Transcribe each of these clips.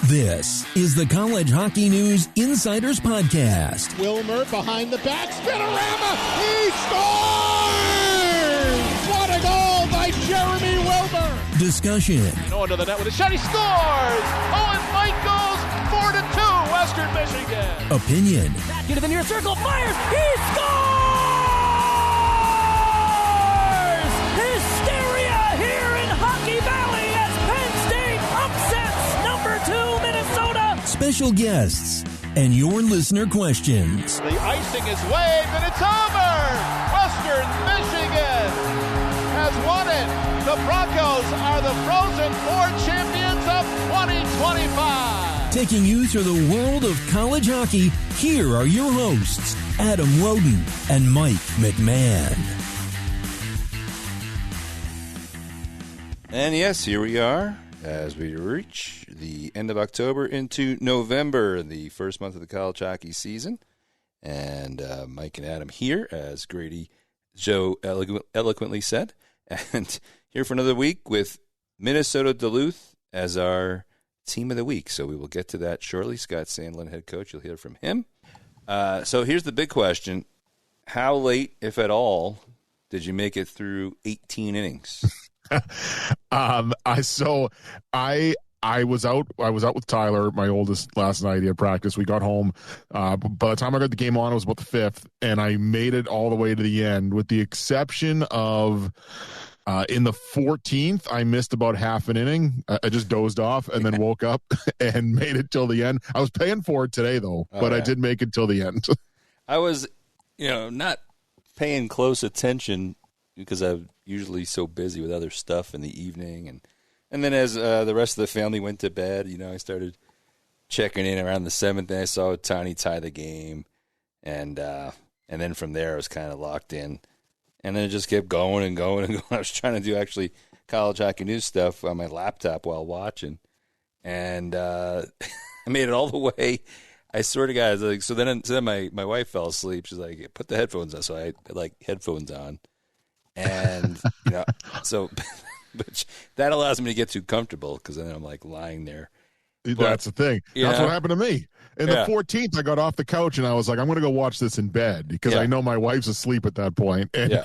This is the College Hockey News Insiders Podcast. Wilmer behind the back, spinorama, he scores! What a goal by Jeremy Wilmer! Discussion. Into the net with a shot, he scores! Owen Mike goes 4-2, Western Michigan. Opinion. Back into the near circle, fires, he scores! Hysteria here in Hockey Valley as Penn State upsets number 2 Minnesota. Special guests and your listener questions. The icing is waved and it's over! Western Michigan has won it. The Broncos are the Frozen Four champions of 2025. Taking you through the world of college hockey, here are your hosts, Adam Roden and Mike McMahon. And yes, here we are as we reach the end of October into November, the first month of the college hockey season. And Mike and Adam here, as Grady Joe eloquently said. And here for another week with Minnesota Duluth as our team of the week. So we will get to that shortly. Scott Sandlin, head coach, you'll hear from him. So here's the big question. How late, if at all, did you make it through 18 innings? I was out with Tyler, my oldest, last night. He had practice. We got home. By the time I got the game on, it was about the 5th, and I made it all the way to the end, with the exception of in the 14th, I missed about half an inning. I just dozed off and then woke up and made it till the end. I was paying for it today, though, but I did make it till the end. I was, not paying close attention because I'm usually so busy with other stuff in the evening. And then as the rest of the family went to bed, I started checking in around the 7th, and I saw Tiny tie the game. And then from there, I was kind of locked in. And then it just kept going and going and going. I was trying to do actually college hockey news stuff on my laptop while watching. And I made it all the way. I swear to God, so then my wife fell asleep. She's like, put the headphones on. So I had headphones on. And, so but that allows me to get too comfortable because then I'm lying there. That's the thing. That's what happened to me. In the 14th, I got off the couch and I was like, I'm going to go watch this in bed because I know my wife's asleep at that point. And,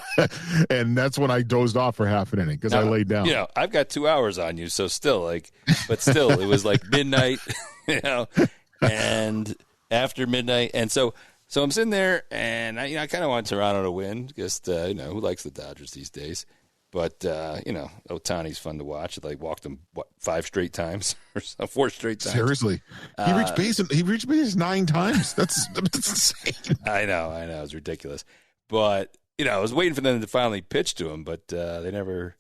and that's when I dozed off for half an inning because I laid down. I've got 2 hours on you. So still but still it was midnight, and after midnight. And so I'm sitting there and I kind of want Toronto to win because, who likes the Dodgers these days? But, Ohtani's fun to watch. I walked him, 5 straight times or 4 straight times. Seriously. He reached base 9 times. That's insane. I know. It's ridiculous. But, I was waiting for them to finally pitch to him, but they never.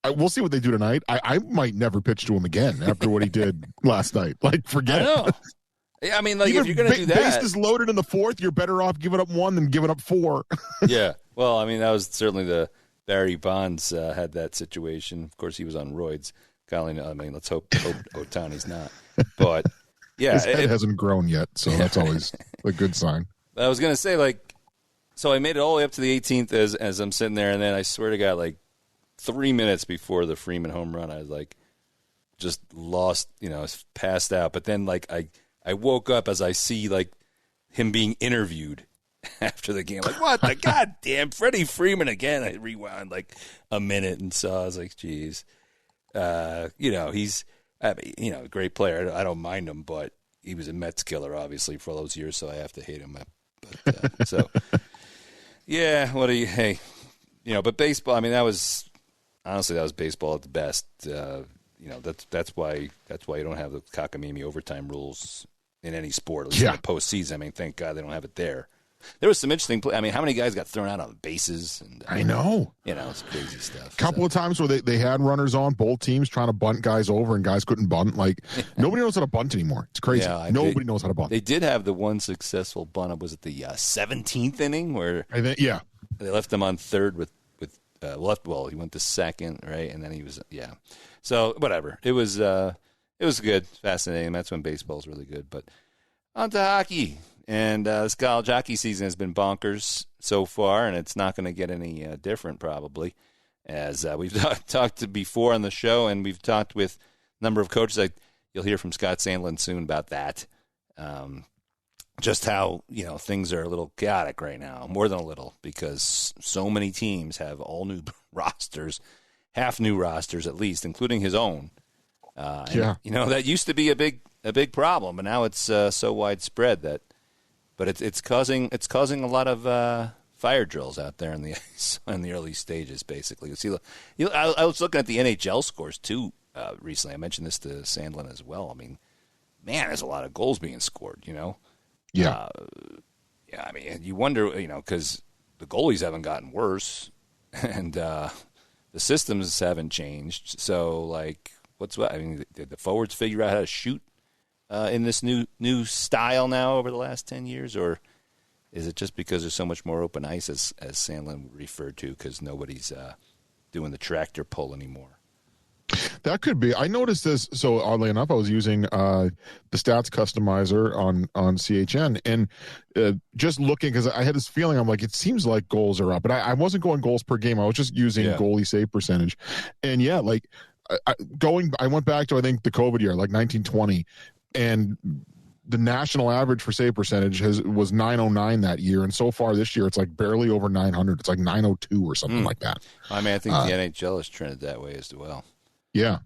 We'll see what they do tonight. I might never pitch to him again after what he did last night. Forget it. I know. I mean, if you're going to do that. Base is loaded in the 4th, you're better off giving up 1 than giving up 4. Yeah. Well, I mean, that was certainly Barry Bonds had that situation. Of course, he was on roids. Let's hope Ohtani's not. But, yeah. His head hasn't grown yet, so that's always a good sign. I was going to say, so I made it all the way up to the 18th as I'm sitting there, and then I swear to God, 3 minutes before the Freeman home run, I was, just lost, I was passed out. But then, I woke up as I see, him being interviewed after the game. What the goddamn Freddie Freeman again? I rewound a minute and saw. I was like, geez, he's a great player. I don't mind him, but he was a Mets killer, obviously, for all those years, so I have to hate him. But so yeah, but baseball. I mean, that was baseball at the best. That's why you don't have the cockamamie overtime rules in any sport, at least in the postseason. I mean, thank God they don't have it there. There was some interesting play. I mean, how many guys got thrown out on the bases? And, I know. It's crazy stuff. Couple of times where they had runners on, both teams trying to bunt guys over, and guys couldn't bunt. Nobody knows how to bunt anymore. It's crazy. Nobody knows how to bunt. They did have the one successful bunt. Was it the 17th inning where they left him on third with he went to second, right? And then he was So whatever. It was good, fascinating. That's when baseball's really good. But on to hockey. And this college hockey season has been bonkers so far, and it's not going to get any different probably. As we've talked to before on the show, and we've talked with a number of coaches. you'll hear from Scott Sandlin soon about that. Just how, things are a little chaotic right now, more than a little, because so many teams have all new rosters, half new rosters at least, including his own. That used to be a big problem, but now it's so widespread but it's causing a lot of fire drills out there in the early stages. Basically, I was looking at the NHL scores too recently. I mentioned this to Sandlin as well. I mean, man, there's a lot of goals being scored. Yeah. I mean, you wonder, because the goalies haven't gotten worse, and the systems haven't changed. So, did the forwards figure out how to shoot in this new style now over the last 10 years, or is it just because there's so much more open ice, as Sandlin referred to, because nobody's doing the tractor pull anymore? That could be. I noticed this. So oddly enough, I was using the stats customizer on CHN, and just looking, because I had this feeling, I'm like, it seems like goals are up, but I wasn't going goals per game. I was just using goalie save percentage, and I went back to, I think, the COVID year, like 1920, and the national average for save percentage was 909 that year, and so far this year it's like barely over 900. It's like 902 or something like that. I mean, I think the NHL has trended that way as well. Yeah.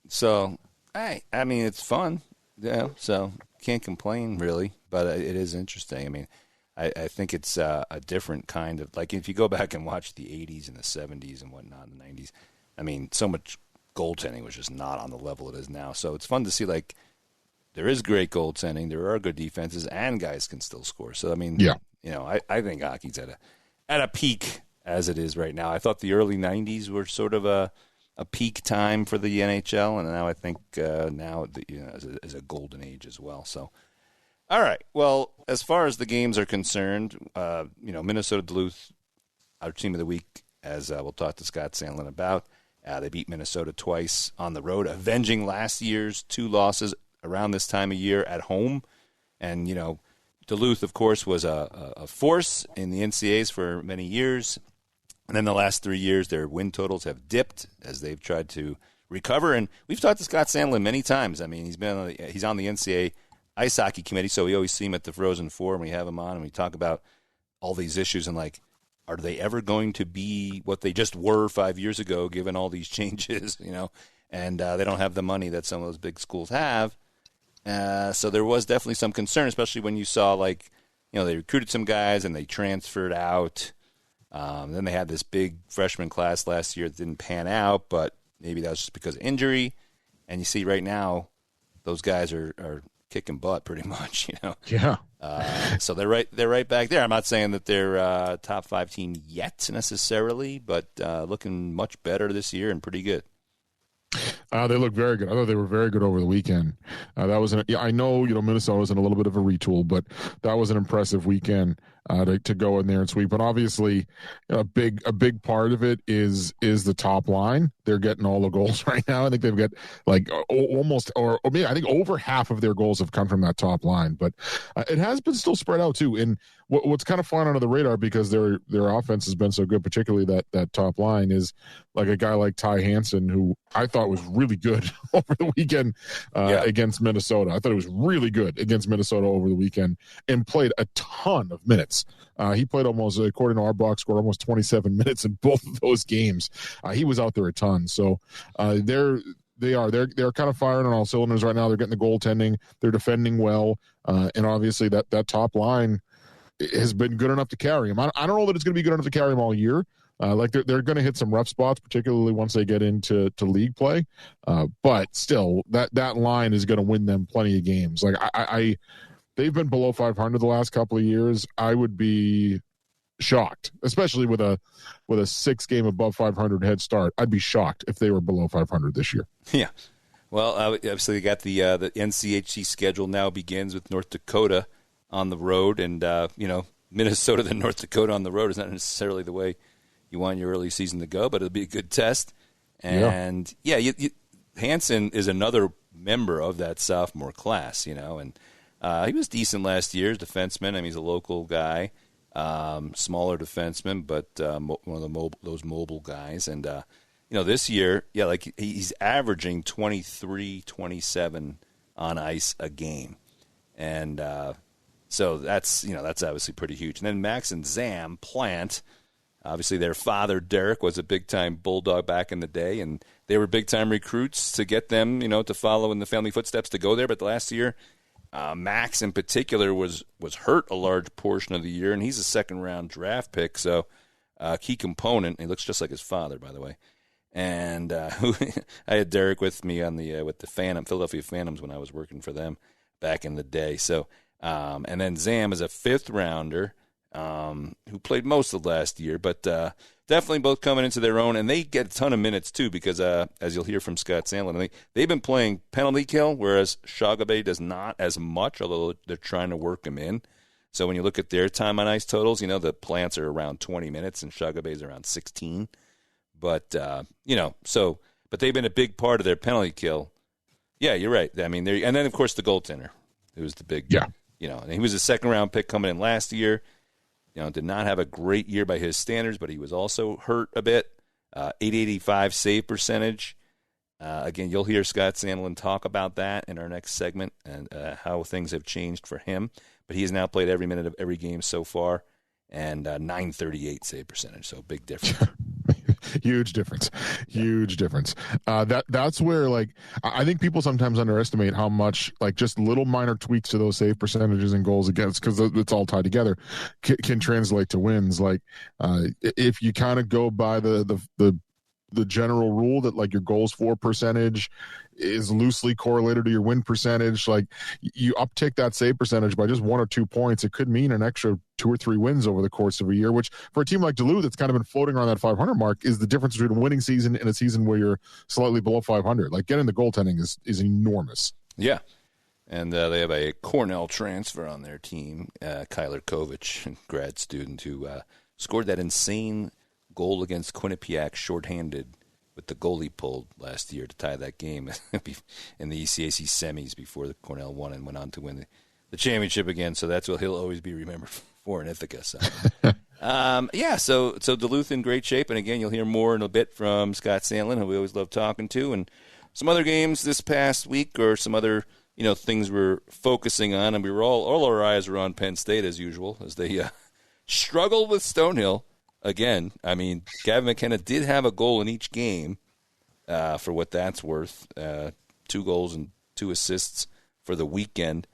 So, I mean, it's fun. Yeah. So can't complain really, but it is interesting. I mean, I think it's a different kind of, like, if you go back and watch the 80s and the 70s and whatnot in the 90s, I mean, so much goaltending was just not on the level it is now. So it's fun to see, like, there is great goaltending, there are good defenses, and guys can still score. So, I mean, I think hockey's at a peak as it is right now. I thought the early 90s were sort of a peak time for the NHL, and now I think is a golden age as well. So, all right. Well, as far as the games are concerned, Minnesota Duluth, our team of the week, as we'll talk to Scott Sandlin about. They beat Minnesota twice on the road, avenging last year's 2 losses around this time of year at home. And, Duluth, of course, was a force in the NCAAs for many years. And then the last 3 years, their win totals have dipped as they've tried to recover. And we've talked to Scott Sandlin many times. I mean, he's on the NCAA ice hockey committee, so we always see him at the Frozen Four, and we have him on, and we talk about all these issues and, like, are they ever going to be what they just were 5 years ago, given all these changes, And they don't have the money that some of those big schools have. So there was definitely some concern, especially when you saw, like, they recruited some guys and they transferred out. Then they had this big freshman class last year that didn't pan out, but maybe that was just because of injury. And you see right now, those guys are kicking butt pretty much, Yeah. So they're right back there. I'm not saying that they're a top 5 team yet necessarily, but looking much better this year and pretty good. They look very good. I thought they were very good over the weekend. That was I know, Minnesota was in a little bit of a retool, but that was an impressive weekend to go in there and sweep. And obviously, a big part of it is the top line. They're getting all the goals right now. I think they've got like almost, or maybe I think over half of their goals have come from that top line. But it has been still spread out too. And what's kind of flying under the radar, because their offense has been so good, particularly that top line, is like a guy like Ty Hansen, who I thought was really good over the weekend against Minnesota. I thought it was really good against Minnesota over the weekend and played a ton of minutes. He played almost, according to our box score, almost 27 minutes in both of those games. He was out there a ton. So they're kind of firing on all cylinders right now. They're getting the goaltending. They're defending well. And obviously that top line has been good enough to carry him. I don't know that it's going to be good enough to carry him all year. They're going to hit some rough spots, particularly once they get into league play. But still, that line is going to win them plenty of games. Like they've been below 500 the last couple of years. I would be shocked, especially with a 6-game above 500 head start. I'd be shocked if they were below 500 this year. Yeah. Well, obviously, they got the NCHC schedule now begins with North Dakota on the road, and Minnesota to North Dakota on the road is not necessarily the way you want your early season to go, but it'll be a good test. And Hansen is another member of that sophomore class, and he was decent last year, defenseman. I mean, he's a local guy, smaller defenseman, but one of those mobile guys. And this year, like he's averaging 23, 27 on ice a game. And so that's obviously pretty huge. And then Max and Zam Plant, obviously their father, Derek, was a big-time Bulldog back in the day, and they were big-time recruits to get them, to follow in the family footsteps to go there. But the last year, Max in particular was hurt a large portion of the year, and he's a second-round draft pick, so key component. He looks just like his father, by the way. And I had Derek with me on with the Philadelphia Phantoms when I was working for them back in the day. So, and then Zam is a fifth-rounder who played most of last year, but definitely both coming into their own, and they get a ton of minutes too because, as you'll hear from Scott Sandlin, they've been playing penalty kill, whereas Shagabe does not as much, although they're trying to work him in. So when you look at their time on ice totals, the Plants are around 20 minutes and Shagabe's around 16. But, but they've been a big part of their penalty kill. Yeah, you're right. I mean, and then, of course, the goaltender, who was the big, and he was a second-round pick coming in last year. Did not have a great year by his standards, but he was also hurt a bit. 885 save percentage. Again, you'll hear Scott Sandlin talk about that in our next segment and how things have changed for him. But he has now played every minute of every game so far, and 938 save percentage, so big difference. Huge difference. That's where, like, I think people sometimes underestimate how much, like, just little minor tweaks to those save percentages and goals against, because it's all tied together, can translate to wins. Like, if you kind of go by the general rule that, like, your goals for percentage is loosely correlated to your win percentage, like, you uptick that save percentage by just 1 or 2 points, it could mean an extra 2 or 3 wins over the course of a year, which for a team like Duluth that's kind of been floating around that 500 mark is the difference between a winning season and a season where you're slightly below 500. Like, getting the goaltending is enormous. Yeah. And they have a Cornell transfer on their team, Kyler Kovich, grad student, who scored that insane goal against Quinnipiac shorthanded with the goalie pulled last year to tie that game in the ECAC semis before the Cornell won and went on to win the championship again. So that's what he'll always be remembered for in Ithaca. So, so Duluth in great shape. And again, you'll hear more in a bit from Scott Sandlin, who we always love talking to, and some other games this past week or some other things we're focusing on. And we were all our eyes were on Penn State as usual as they struggled with Stonehill. Again, I mean, Gavin McKenna did have a goal in each game, for what that's worth. 2 goals and 2 assists for the weekend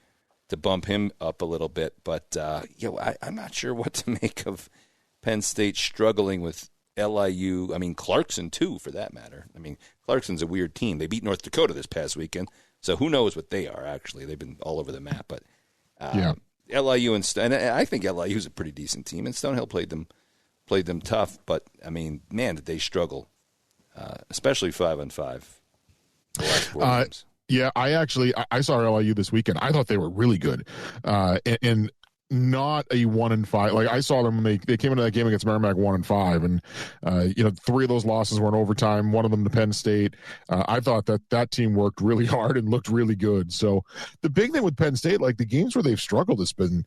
to bump him up a little bit. But, I'm not sure what to make of Penn State struggling with LIU. I mean, Clarkson, too, for that matter. I mean, Clarkson's a weird team. They beat North Dakota this past weekend, so who knows what they are, actually. They've been all over the map. But LIU and I think LIU's a pretty decent team, and Stonehill played them tough, but, I mean, man, did they struggle, especially 5-on-5 the last 4 games. Yeah, I saw LIU this weekend. I thought they were really good, and not a 1-5. Like, I saw them when they came into that game against Merrimack 1-5, and 3 of those losses were in overtime, 1 of them to Penn State. I thought that team worked really hard and looked really good. So the big thing with Penn State, like, the games where they've struggled, it's been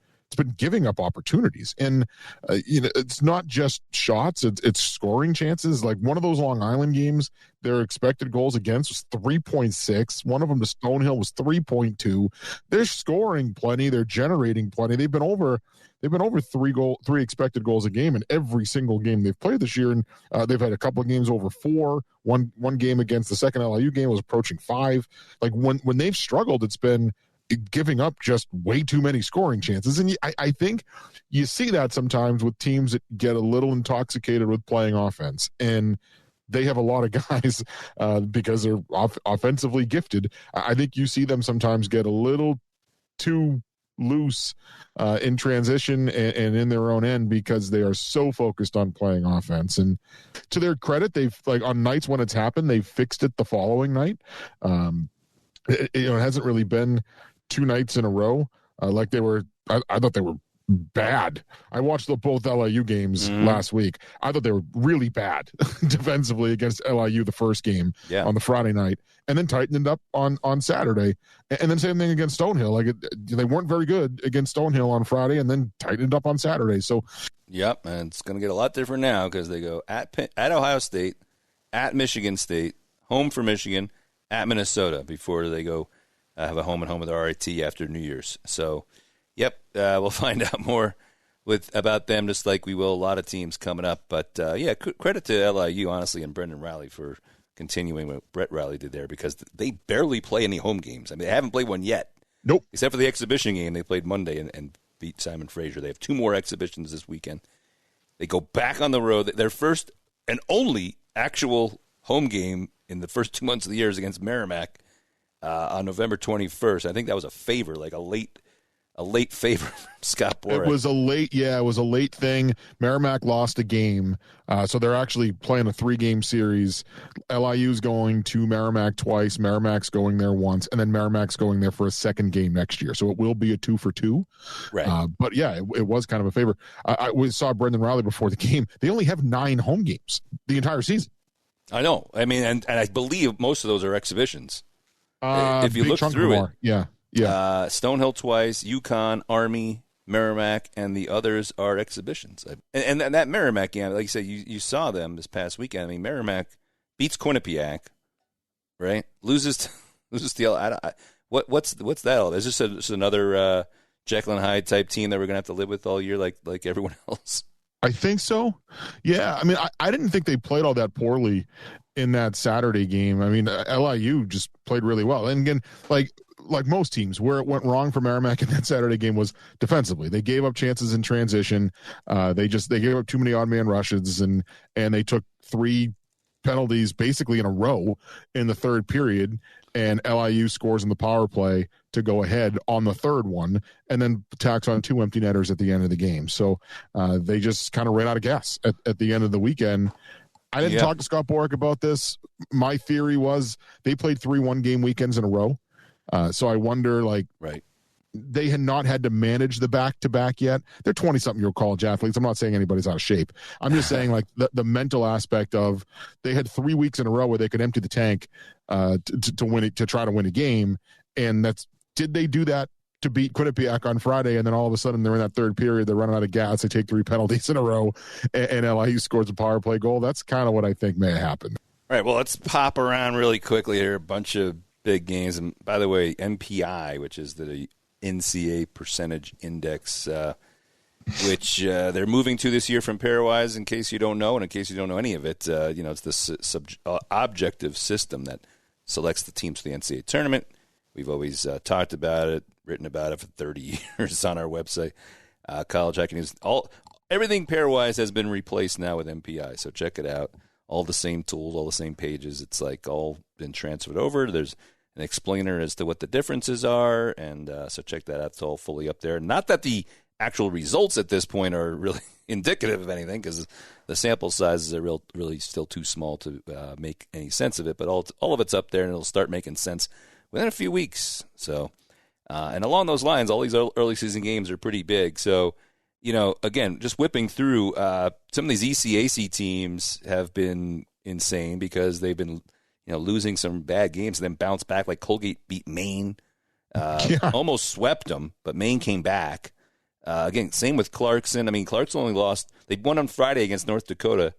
giving up opportunities, and it's not just shots, it's scoring chances. Like, one of those Long Island games, their expected goals against was 3.6. One of them to Stonehill was 3.2. They're scoring plenty, they're generating plenty. They've been over 3 expected goals a game in every single game they've played this year, and they've had a couple of games over 4. One game against the second LIU game was approaching 5. Like, when they've struggled, it's been giving up just way too many scoring chances. And I think you see that sometimes with teams that get a little intoxicated with playing offense, and they have a lot of guys because they're offensively gifted. I think you see them sometimes get a little too loose in transition and in their own end because they are so focused on playing offense. And to their credit, they've, like, on nights when it's happened, they've fixed it the following night. It hasn't really been 2 nights in a row like they were. I thought they were bad. I watched both LIU games last week. I thought they were really bad defensively against LIU the first game on the Friday night, and then tightened it up on Saturday. And then same thing against Stonehill. Like, they weren't very good against Stonehill on Friday, and then tightened it up on Saturday. So, yep, and it's going to get a lot different now because they go at Ohio State, at Michigan State, home for Michigan, at Minnesota before they go have a home and home with RIT after New Year's. So, yep, we'll find out more about them, just like we will a lot of teams coming up. But, yeah, credit to LIU, honestly, and Brendan Riley for continuing what Brett Riley did there, because they barely play any home games. I mean, they haven't played one yet. Nope. Except for the exhibition game they played Monday and beat Simon Fraser. They have 2 more exhibitions this weekend. They go back on the road. Their first and only actual home game in the first 2 months of the year is against Merrimack on November 21st. I think that was a favor, like a late favor from Scott Borak. It was a late thing. Merrimack lost a game, so they're actually playing a 3-game series. LIU's going to Merrimack twice. Merrimack's going there once, and then Merrimack's going there for a second game next year. So it will be a 2-for-2. Right. But yeah, it was kind of a favor. We saw Brendan Riley before the game. They only have 9 home games the entire season. I know. I mean, and I believe most of those are exhibitions. If you look through it, yeah. Stonehill twice, UConn, Army, Merrimack, and the others are exhibitions. And that Merrimack game, like you said, you saw them this past weekend. I mean, Merrimack beats Quinnipiac, right? Loses to what's that all? Is this just another Jekyll and Hyde type team that we're gonna have to live with all year, like everyone else? I think so. Yeah, I mean, I didn't think they played all that poorly in that Saturday game. I mean, LIU just played really well. And again, like most teams, where it went wrong for Merrimack in that Saturday game was defensively. They gave up chances in transition. They gave up too many odd man rushes, and they took 3 penalties basically in a row in the third period. And LIU scores in the power play to go ahead on the third one, and then tacks on 2 empty netters at the end of the game. So they just kind of ran out of gas at the end of the weekend. I didn't talk to Scott Borak about this. My theory was they played 3 one-game weekends in a row. So I wonder, right. They had not had to manage the back-to-back yet. They're 20-something-year-old college athletes. I'm not saying anybody's out of shape. I'm just saying, the mental aspect of they had 3 weeks in a row where they could empty the tank to win it, to try to win a game. And did they do that to beat Quinnipiac on Friday, and then all of a sudden they're in that third period, they're running out of gas, they take 3 penalties in a row, and LIU scores a power play goal? That's kind of what I think may have happened. All right, well, let's pop around really quickly here. A bunch of big games. And by the way, MPI, which is the NCAA percentage index, which they're moving to this year from pairwise, in case you don't know, and in case you don't know any of it, it's this objective system that selects the teams for the NCAA tournament. We've always talked about it, written about it for 30 years on our website, College Hockey News. Everything pairwise has been replaced now with MPI, so check it out. All the same tools, all the same pages. It's all been transferred over. There's an explainer as to what the differences are, and so check that out. It's all fully up there. Not that the actual results at this point are really indicative of anything, because the sample sizes are really still too small to make any sense of it, but all of it's up there, and it'll start making sense within a few weeks. So, and along those lines, all these early season games are pretty big. So, again, just whipping through, some of these ECAC teams have been insane because they've been losing some bad games and then bounced back. Like Colgate beat Maine, almost swept them, but Maine came back. Again, same with Clarkson. I mean, Clarkson only lost. They won on Friday against North Dakota,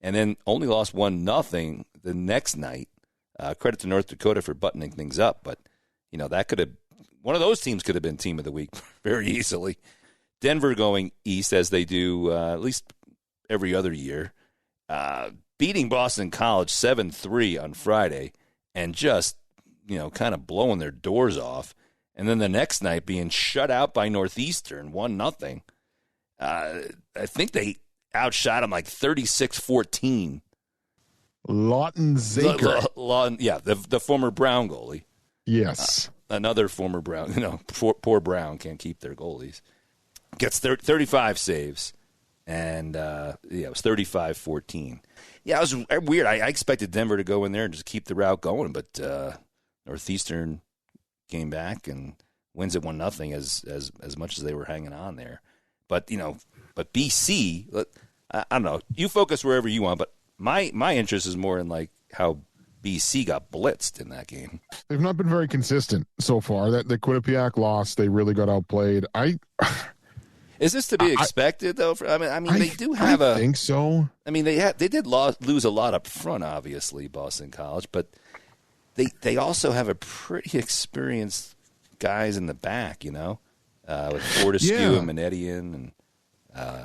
and then only lost 1-0 the next night. Credit to North Dakota for buttoning things up, but that could have one of those teams could have been team of the week very easily. Denver going east as they do at least every other year. Beating Boston College 7-3 on Friday and just, kind of blowing their doors off. And then the next night being shut out by Northeastern 1-0. I think they outshot them like 36-14. Lawton Zaker. The former Brown goalie. Yes. Another former Brown. Poor Brown can't keep their goalies. Gets 35 saves. And, it was 35-14. Yeah, it was weird. I expected Denver to go in there and just keep the route going, but Northeastern came back and wins it 1-0 as much as they were hanging on there. But, BC, I don't know. You focus wherever you want, but my interest is more in, how BC got blitzed in that game. They've not been very consistent so far. That the Quinnipiac loss, they really got outplayed. Is this to be expected though? They do have I think so. I mean, they did lose a lot up front, obviously, Boston College, but they also have a pretty experienced guys in the back, with Fortescue and Manetian and I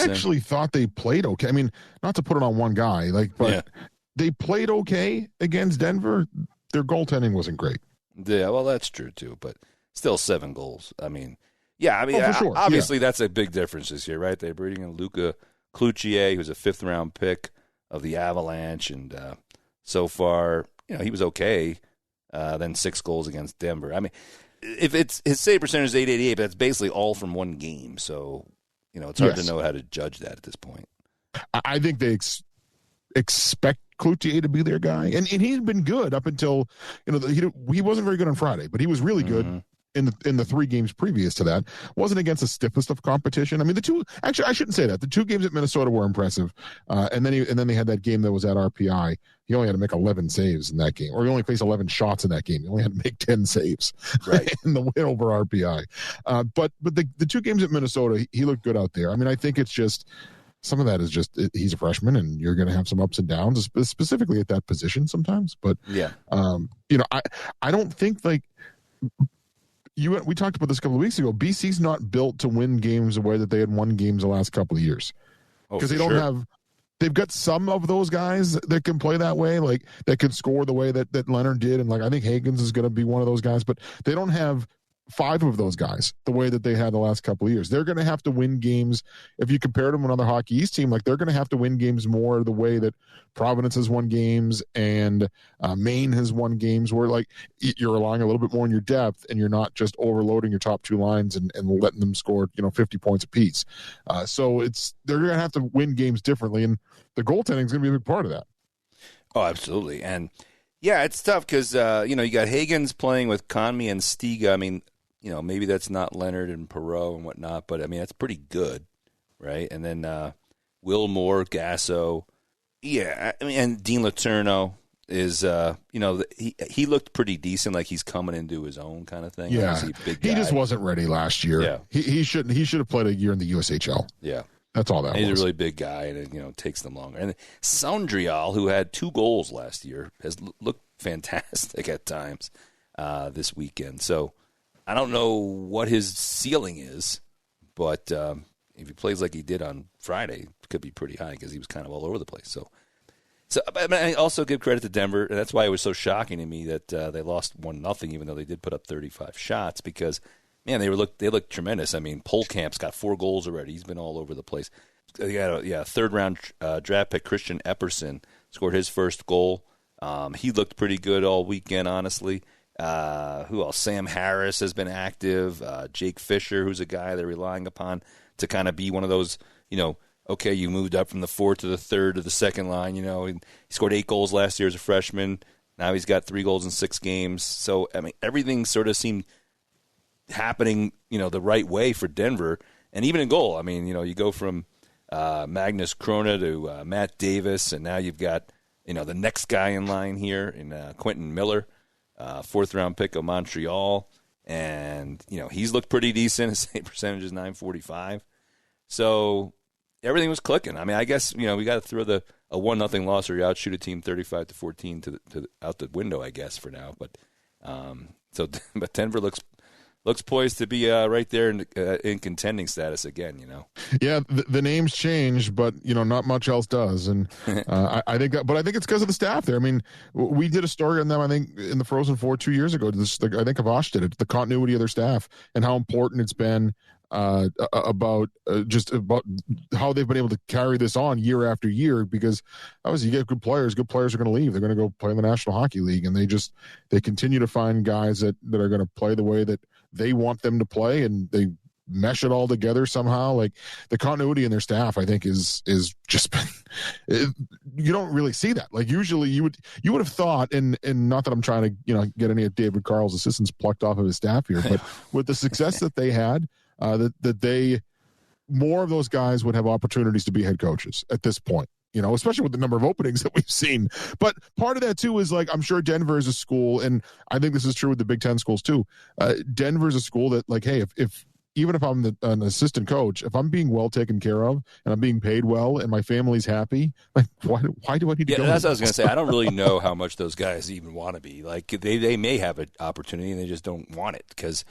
actually thought they played okay. I mean, not to put it on one guy, but they played okay against Denver. Their goaltending wasn't great. Yeah, well, that's true too, but still 7 goals. For sure. Obviously that's a big difference this year, right? They're bringing in Luca Cloutier, who's a 5th-round pick of the Avalanche, and so far, he was okay. Then 6 goals against Denver. I mean, if it's his save percentage is .888, but that's basically all from one game. So, it's hard to know how to judge that at this point. I think they expect Cloutier to be their guy, and he's been good up until he wasn't very good on Friday, but he was really good in the 3 games previous to that. Wasn't against the stiffest of competition. I mean, I shouldn't say that. The 2 games at Minnesota were impressive, and then they had that game that was at RPI. He only had to make 11 saves in that game, or he only faced 11 shots in that game. He only had to make 10 saves, right, in the win over RPI. But the 2 games at Minnesota, he looked good out there. I mean, I think it's just some of that is just he's a freshman, and you're going to have some ups and downs, specifically at that position sometimes. But I don't think we talked about this a couple of weeks ago. BC's not built to win games the way that they had won games the last couple of years, because they don't have. They've got some of those guys that can play that way, that could score the way that Leonard did, and I think Hagens is going to be one of those guys. But they don't have 5 of those guys the way that they had the last couple of years. They're going to have to win games. If you compare them to another Hockey East team, they're going to have to win games more the way that Providence has won games and Maine has won games, where you're relying a little bit more on your depth and you're not just overloading your top 2 lines and letting them score 50 points apiece. So they're going to have to win games differently, and the goaltending is going to be a big part of that. Oh, absolutely. And yeah, it's tough because you got Hagens playing with Conmey and Stiga. I mean, maybe that's not Leonard and Perreault and whatnot, but I mean, that's pretty good, right? And then Wilmore, Gasso, and Dean Letourneau is, he looked pretty decent, like he's coming into his own kind of thing. Yeah, he just wasn't ready last year. Yeah, he should have played a year in the USHL. Yeah. That's all that was. He's a really big guy, and it takes them longer. And Soundrial, who had 2 goals last year, has looked fantastic at times this weekend. So I don't know what his ceiling is, but if he plays like he did on Friday, it could be pretty high because he was kind of all over the place. So I also give credit to Denver, and that's why it was so shocking to me that they lost 1-0, even though they did put up 35 shots, because man, they looked tremendous. I mean, Polkamp's got 4 goals already. He's been all over the place. They got a 3rd-round draft pick, Christian Epperson, scored his first goal. He looked pretty good all weekend, honestly. Who else? Sam Harris has been active. Jake Fisher, who's a guy they're relying upon to kind of be one of those, okay, you moved up from the 4th to the 3rd to the 2nd line. He scored 8 goals last year as a freshman. Now he's got 3 goals in 6 games. So, I mean, everything sort of seemed happening, the right way for Denver. And even in goal, I mean, you go from Magnus Krona to Matt Davis, and now you've got, the next guy in line here in Quentin Miller, 4th-round pick of Montreal. And, he's looked pretty decent. His save percentage is .945. So everything was clicking. I mean, I guess, we got to throw a 1-0 loss or you outshoot a team 35-14 to out the window, I guess, for now. But but Denver looks poised to be right there in contending status again, Yeah, the names change, but not much else does, and I think it's because of the staff there. I mean, we did a story on them, I think, in the Frozen Four 2 years ago. I think Avash did it, the continuity of their staff and how important it's been about how they've been able to carry this on year after year. Because obviously, you get good players are going to leave. They're going to go play in the National Hockey League, and they continue to find guys that are going to play the way that they want them to play, and they mesh it all together somehow. Like, the continuity in their staff, I think, is just been, you don't really see that. Like, usually you would have thought, and not that I'm trying to get any of David Carl's assistants plucked off of his staff here, but with the success that they had, that they, more of those guys would have opportunities to be head coaches at this point. Especially with the number of openings that we've seen. But part of that, too, is I'm sure Denver is a school, and I think this is true with the Big Ten schools, too. Denver is a school that, hey, if even if I'm an assistant coach, if I'm being well taken care of and I'm being paid well and my family's happy, like why do I need to go? Yeah, that's what I was going to say. I don't really know how much those guys even want to be. Like they may have an opportunity and they just don't want it because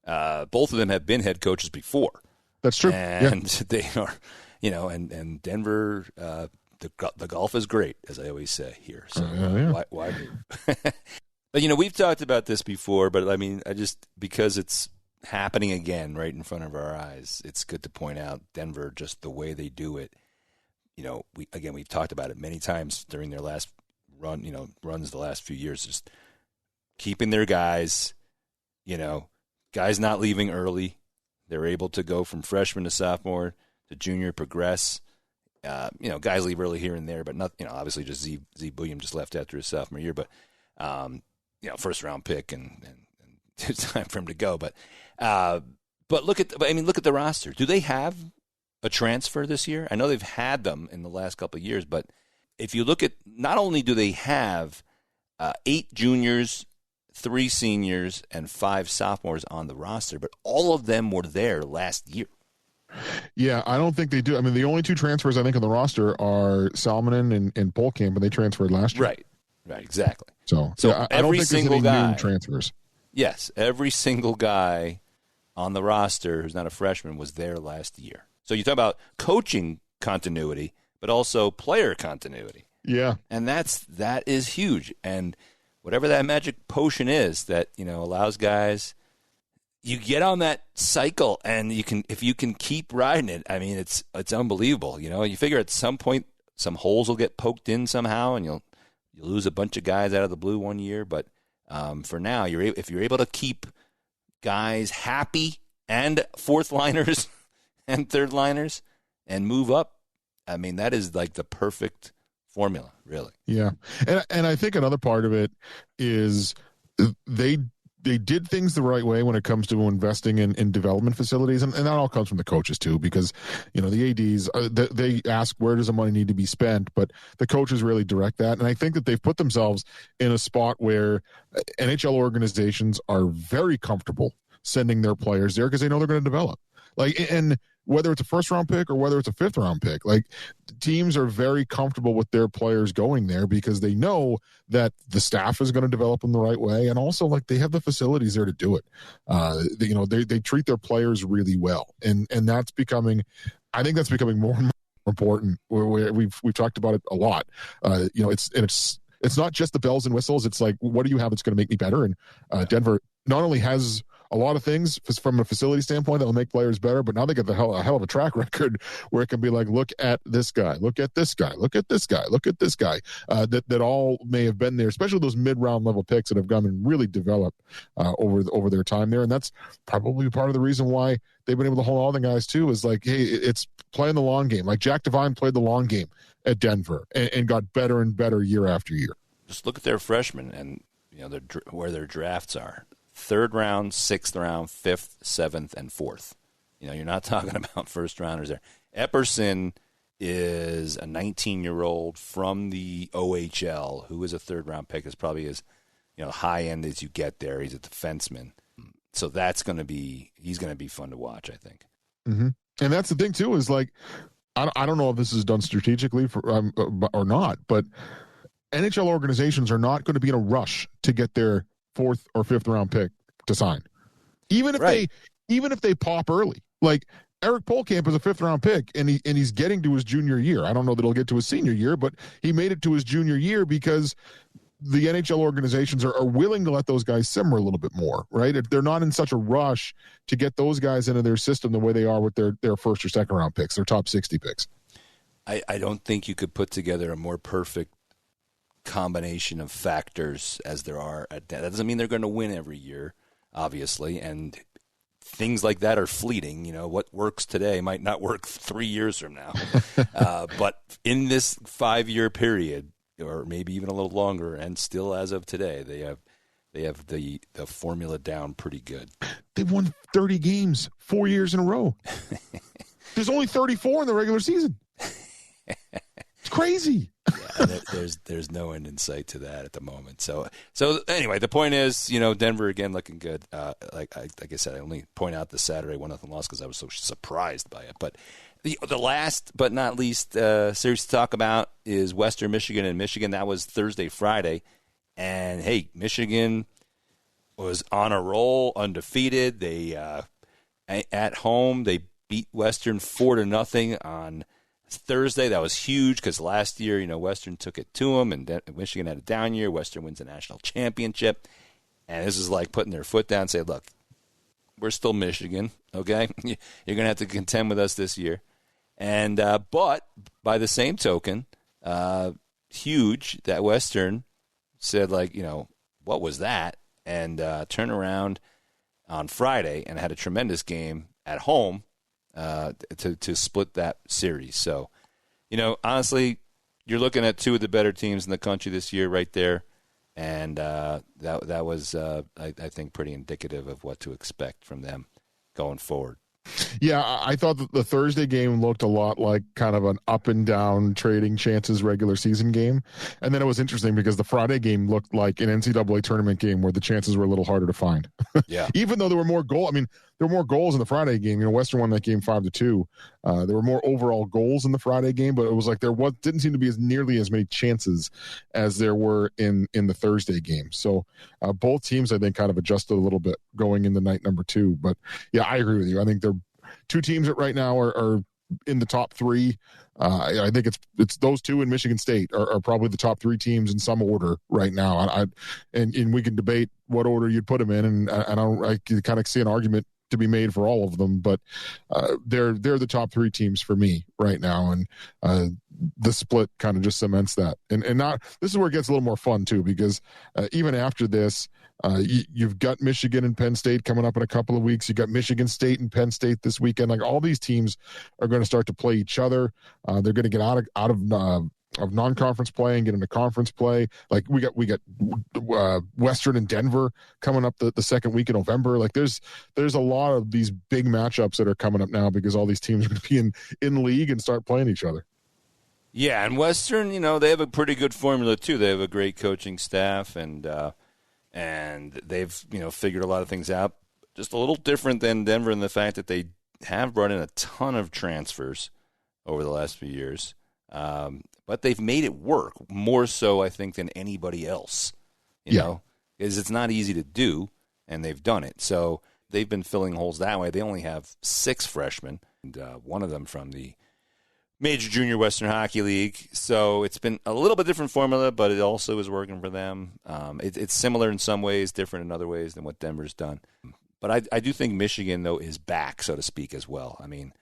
both of them have been head coaches before. That's true. And they are, and Denver, the golf is great, as I always say here. So why move? But, we've talked about this before, but I mean, because it's happening again right in front of our eyes, it's good to point out Denver, just the way they do it. We've talked about it many times during their last runs the last few years, just keeping their guys, guys not leaving early. They're able to go from freshman to sophomore to junior, progress. Guys leave early here and there, but not, obviously just Z Williams just left after his sophomore year, but, first round pick and it's time for him to go. But look at the roster. Do they have a transfer this year? I know they've had them in the last couple of years, but if you look at, not only do they have 8 juniors, 3 seniors, and 5 sophomores on the roster, but all of them were there last year. Yeah, I don't think they do. I mean, the only 2 transfers I think on the roster are Salmonen and Polkamp, and they transferred last year. Right, exactly. So I don't think there's any new transfers. Yes, every single guy on the roster who's not a freshman was there last year. So you talk about coaching continuity, but also player continuity. Yeah. And that is huge. And whatever that magic potion is that, allows guys, you get on that cycle and if you can keep riding it, I mean, it's unbelievable. You figure at some point some holes will get poked in somehow and you'll lose a bunch of guys out of the blue one year. But for now, if you're able to keep guys happy and fourth liners and third liners and move up, I mean, that is like the perfect formula, really. Yeah. And I think another part of it is they did things the right way when it comes to investing in development facilities. And that all comes from the coaches too, because, the ADs, they ask where does the money need to be spent, but the coaches really direct that. And I think that they've put themselves in a spot where NHL organizations are very comfortable sending their players there because they know they're going to develop. And whether it's a first round pick or whether it's a 5th round pick, teams are very comfortable with their players going there because they know that the staff is going to develop them the right way. And also they have the facilities there to do it. They treat their players really well. And that's becoming more and more important. We've talked about it a lot. It's not just the bells and whistles. It's like, what do you have that's going to make me better? And Denver not only has a lot of things from a facility standpoint that will make players better, but now they get a hell of a track record where it can be like, look at this guy, look at this guy, look at this guy, look at this guy, that all may have been there, especially those mid-round level picks that have gone and really developed over their time there. And that's probably part of the reason why they've been able to hold all the guys too, is like, hey, it's playing the long game. Like Jack Devine played the long game at Denver and got better and better year after year. Just look at their freshmen and where their drafts are. 3rd round, 6th round, 5th, 7th, and 4th. You're not talking about first rounders there. Epperson is a 19-year-old from the OHL who is a 3rd round pick. Is probably as high end as you get there. He's a defenseman, so he's going to be fun to watch, I think. Mm-hmm. And that's the thing too, is like I don't know if this is done strategically or not, but NHL organizations are not going to be in a rush to get their 4th or 5th round pick to sign, even if they pop early. Like Eric Polkamp is a 5th round pick, and he's getting to his junior year. I don't know that he'll get to his senior year, but he made it to his junior year because the NHL organizations are willing to let those guys simmer a little bit more, right? They're not in such a rush to get those guys into their system the way they are with their 1st or 2nd round picks, their top 60 picks. I don't think you could put together a more perfect combination of factors as there are at that. That doesn't mean they're going to win every year, obviously, and things like that are fleeting. What works today might not work 3 years from now. But in this 5-year period, or maybe even a little longer, and still as of today, they have the formula down pretty good. They've won 30 games 4 years in a row. There's only 34 in the regular season. It's crazy. Yeah. there's no end in sight to that at the moment. So anyway, the point is, Denver again looking good. Like I said, I only point out the Saturday 1-0 loss because I was so surprised by it. But the last but not least series to talk about is Western Michigan and Michigan. That was Thursday, Friday, and hey, Michigan was on a roll, undefeated. They at home they beat Western 4-0 on Thursday. That was huge because last year, Western took it to them, and Michigan had a down year. Western wins a national championship, and this is like putting their foot down and say, look, we're still Michigan, okay? You're going to have to contend with us this year. And but by the same token, huge that Western said, like, what was that? And turned around on Friday and had a tremendous game at home to split that series. So, honestly, you're looking at two of the better teams in the country this year right there. And that was, I think, pretty indicative of what to expect from them going forward. Yeah, I thought that the Thursday game looked a lot like kind of an up and down trading chances regular season game. And then it was interesting because the Friday game looked like an NCAA tournament game where the chances were a little harder to find. Yeah. Even though there were more goals. I mean, there were more goals in the Friday game. Western won that game 5-2. There were more overall goals in the Friday game, but it was like didn't seem to be nearly as many chances as there were in the Thursday game. So both teams, I think, kind of adjusted a little bit going into night number 2. But yeah, I agree with you. I think they're two teams that right now are in the top 3. I think it's those two in Michigan State are probably the top 3 teams in some order right now. And we can debate what order you'd put them in, and I can kind of see an argument to be made for all of them, but they're the top 3 teams for me right now, and the split kind of just cements that. And not this is where it gets a little more fun too, because even after this, you've got Michigan and Penn State coming up in a couple of weeks. You've got Michigan State and Penn State this weekend. Like, all these teams are going to start to play each other. They're going to get out of non-conference play and get into conference play. Like we got Western and Denver coming up the second week in November. Like there's a lot of these big matchups that are coming up now because all these teams are going to be in league and start playing each other. Yeah, and Western, they have a pretty good formula too. They have a great coaching staff, and they've figured a lot of things out. Just a little different than Denver in the fact that they have brought in a ton of transfers over the last few years. But they've made it work more so, I think, than anybody else. You know, because it's not easy to do, and they've done it. So they've been filling holes that way. They only have 6 freshmen, and one of them from the Major Junior Western Hockey League. So it's been a little bit different formula, but it also is working for them. It's similar in some ways, different in other ways than what Denver's done. But I do think Michigan, though, is back, so to speak, as well. I mean,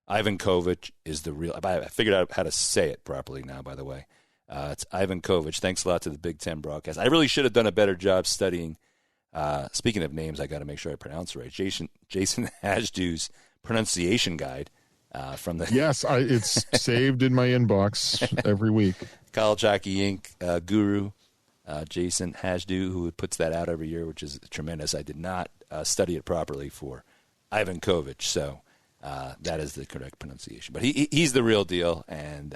Ivan Kovic is the real – I figured out how to say it properly now, by the way. It's Ivan Kovic. Thanks a lot to the Big Ten broadcast. I really should have done a better job studying speaking of names, I got to make sure I pronounce it right. Jason Hajdu's pronunciation guide from the – Yes, it's saved in my inbox every week. College Hockey Inc. Guru, Jason Hajdu, who puts that out every year, which is tremendous. I did not study it properly for Ivan Kovic, so that is the correct pronunciation. But he's the real deal, and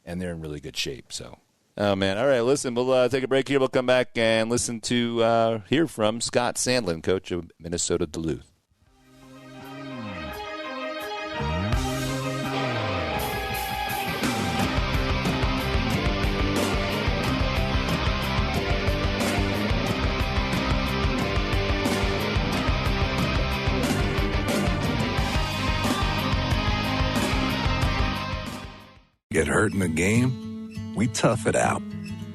they're in really good shape. So, oh man, all right. Listen, we'll take a break here. We'll come back and listen to hear from Scott Sandlin, coach of Minnesota Duluth. Get hurt in the game? We tough it out.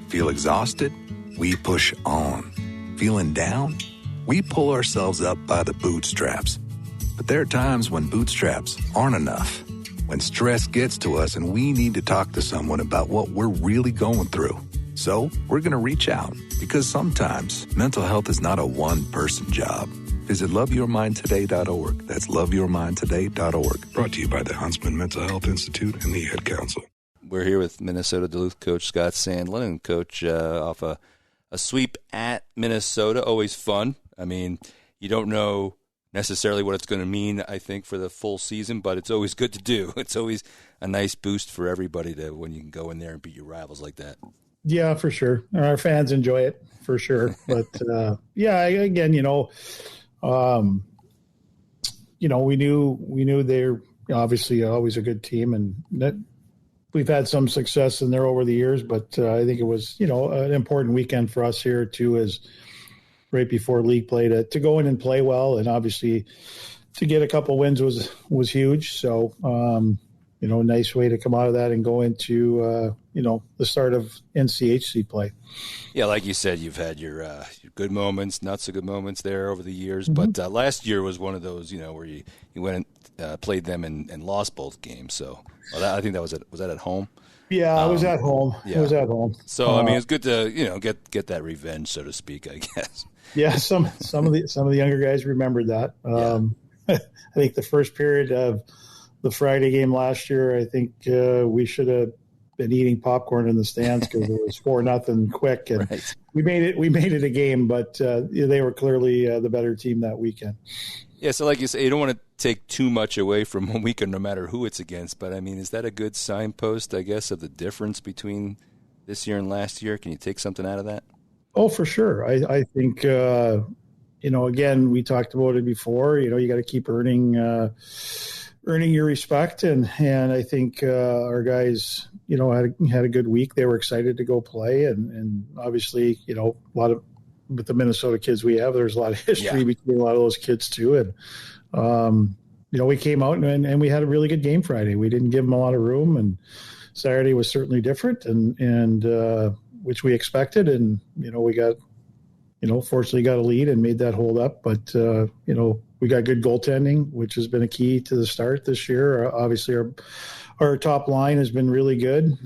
Feel exhausted? We push on. Feeling down? We pull ourselves up by the bootstraps. But there are times when bootstraps aren't enough. When stress gets to us and we need to talk to someone about what we're really going through. So we're going to reach out, because sometimes mental health is not a one-person job. Visit loveyourmindtoday.org. That's loveyourmindtoday.org. Brought to you by the Huntsman Mental Health Institute and the Ad Council. We're here with Minnesota Duluth coach Scott Sandlin, and coach off a sweep at Minnesota. Always fun. I mean, you don't know necessarily what it's going to mean, I think, for the full season, but it's always good to do. It's always a nice boost for everybody to when you can go in there and beat your rivals like that. Yeah, for sure. Our fans enjoy it for sure. But again, we knew they're obviously always a good team, and that we've had some success in there over the years. But I think it was an important weekend for us here too, is right before league play to go in and play well, and obviously to get a couple wins was huge. So nice way to come out of that and go into the start of NCHC play. Yeah, like you said, you've had your good moments, not so good moments there over the years. Mm-hmm. But last year was one of those, where you went and played them and lost both games. So I think was that at home? Yeah, I was at home. Yeah. It was at home. So it's good to get that revenge, so to speak, I guess. Yeah, some of the younger guys remembered that. I think the first period of the Friday game last year, I think we should have been eating popcorn in the stands because it was 4-0 quick, and right. we made it a game. But they were clearly the better team that weekend. Yeah, so like you say, you don't want to take too much away from one weekend, no matter who it's against. But I mean, is that a good signpost, I guess, of the difference between this year and last year? Can you take something out of that? Oh, for sure. I think again, we talked about it before. You got to keep earning your respect, and I think our guys, had a good week. They were excited to go play, and obviously, a lot of with the Minnesota kids we have, there's a lot of history between a lot of those kids too, and we came out and we had a really good game Friday. We didn't give them a lot of room, and Saturday was certainly different, and which we expected, and we got fortunately got a lead and made that hold up, but we got good goaltending, which has been a key to the start this year. Obviously, our top line has been really good.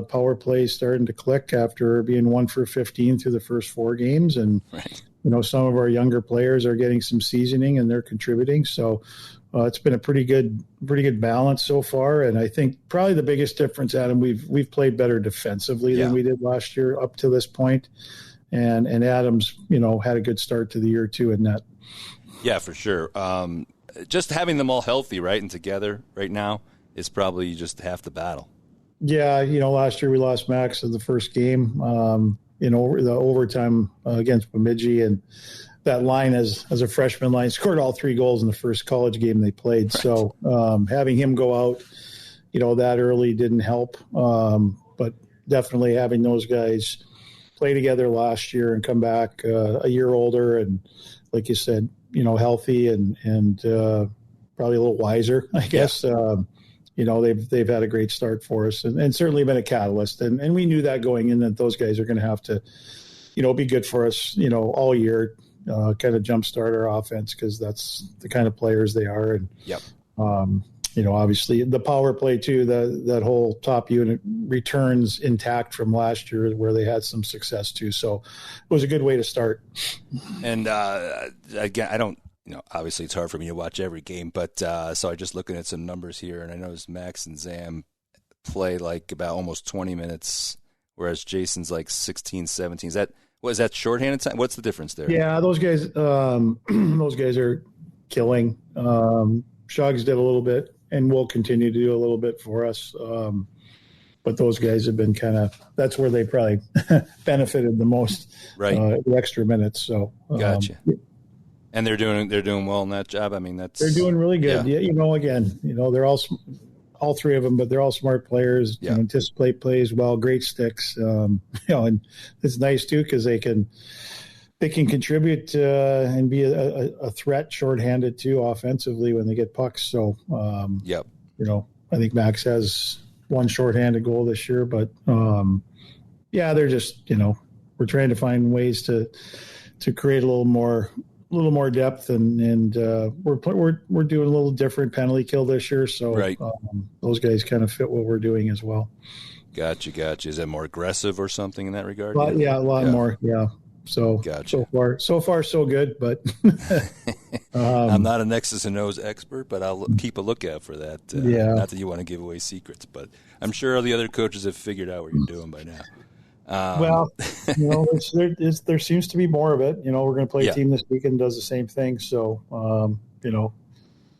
Power play is starting to click after being 1 for 15 through the first 4 games, and right. Some of our younger players are getting some seasoning and they're contributing. So it's been a pretty good balance so far. And I think probably the biggest difference, Adam, we've played better defensively than we did last year up to this point. And Adams, had a good start to the year too in net. Yeah, for sure. Just having them all healthy, right, and together right now is probably just half the battle. Yeah, last year we lost Max in the first game, the overtime against Bemidji, and that line as a freshman line scored all 3 goals in the first college game they played. Right. So having him go out, that early didn't help. But definitely having those guys play together last year and come back a year older and, like you said, healthy and probably a little wiser, I guess. They've had a great start for us and certainly been a catalyst. And we knew that going in that those guys are going to have to, be good for us, all year, kind of jumpstart our offense because that's the kind of players they are. And, obviously the power play too, that whole top unit returns intact from last year where they had some success too. So it was a good way to start. And again, I don't, obviously it's hard for me to watch every game, but so I just looking at some numbers here, and I noticed Max and Zam play like about almost 20 minutes, whereas Jason's like 16, 17. Is that shorthanded time? What's the difference there? Yeah, those guys are killing. Shugs did a little bit and will continue to do a little bit for us. But those guys have been that's where they probably benefited the most, right? The extra minutes. So gotcha. And they're doing well in that job. I mean, they're doing really good. Yeah. They're all 3 of them, but they're all smart players. Yeah. Anticipate plays well, great sticks. And it's nice too because they can contribute and be a threat shorthanded too offensively when they get pucks. So I think Max has 1 shorthanded goal this year, but they're just we're trying to find ways to create a little more depth, and we're doing a little different penalty kill this year. So right. Those guys kind of fit what we're doing as well. Gotcha. Is that more aggressive or something in that regard? A lot more. Yeah. So gotcha. so far so good, but I'm not a X's and O's expert, but I'll keep a lookout for that. Not that you want to give away secrets, but I'm sure the other coaches have figured out what you're doing by now. There seems to be more of it. We're going to play a team this weekend does the same thing. So,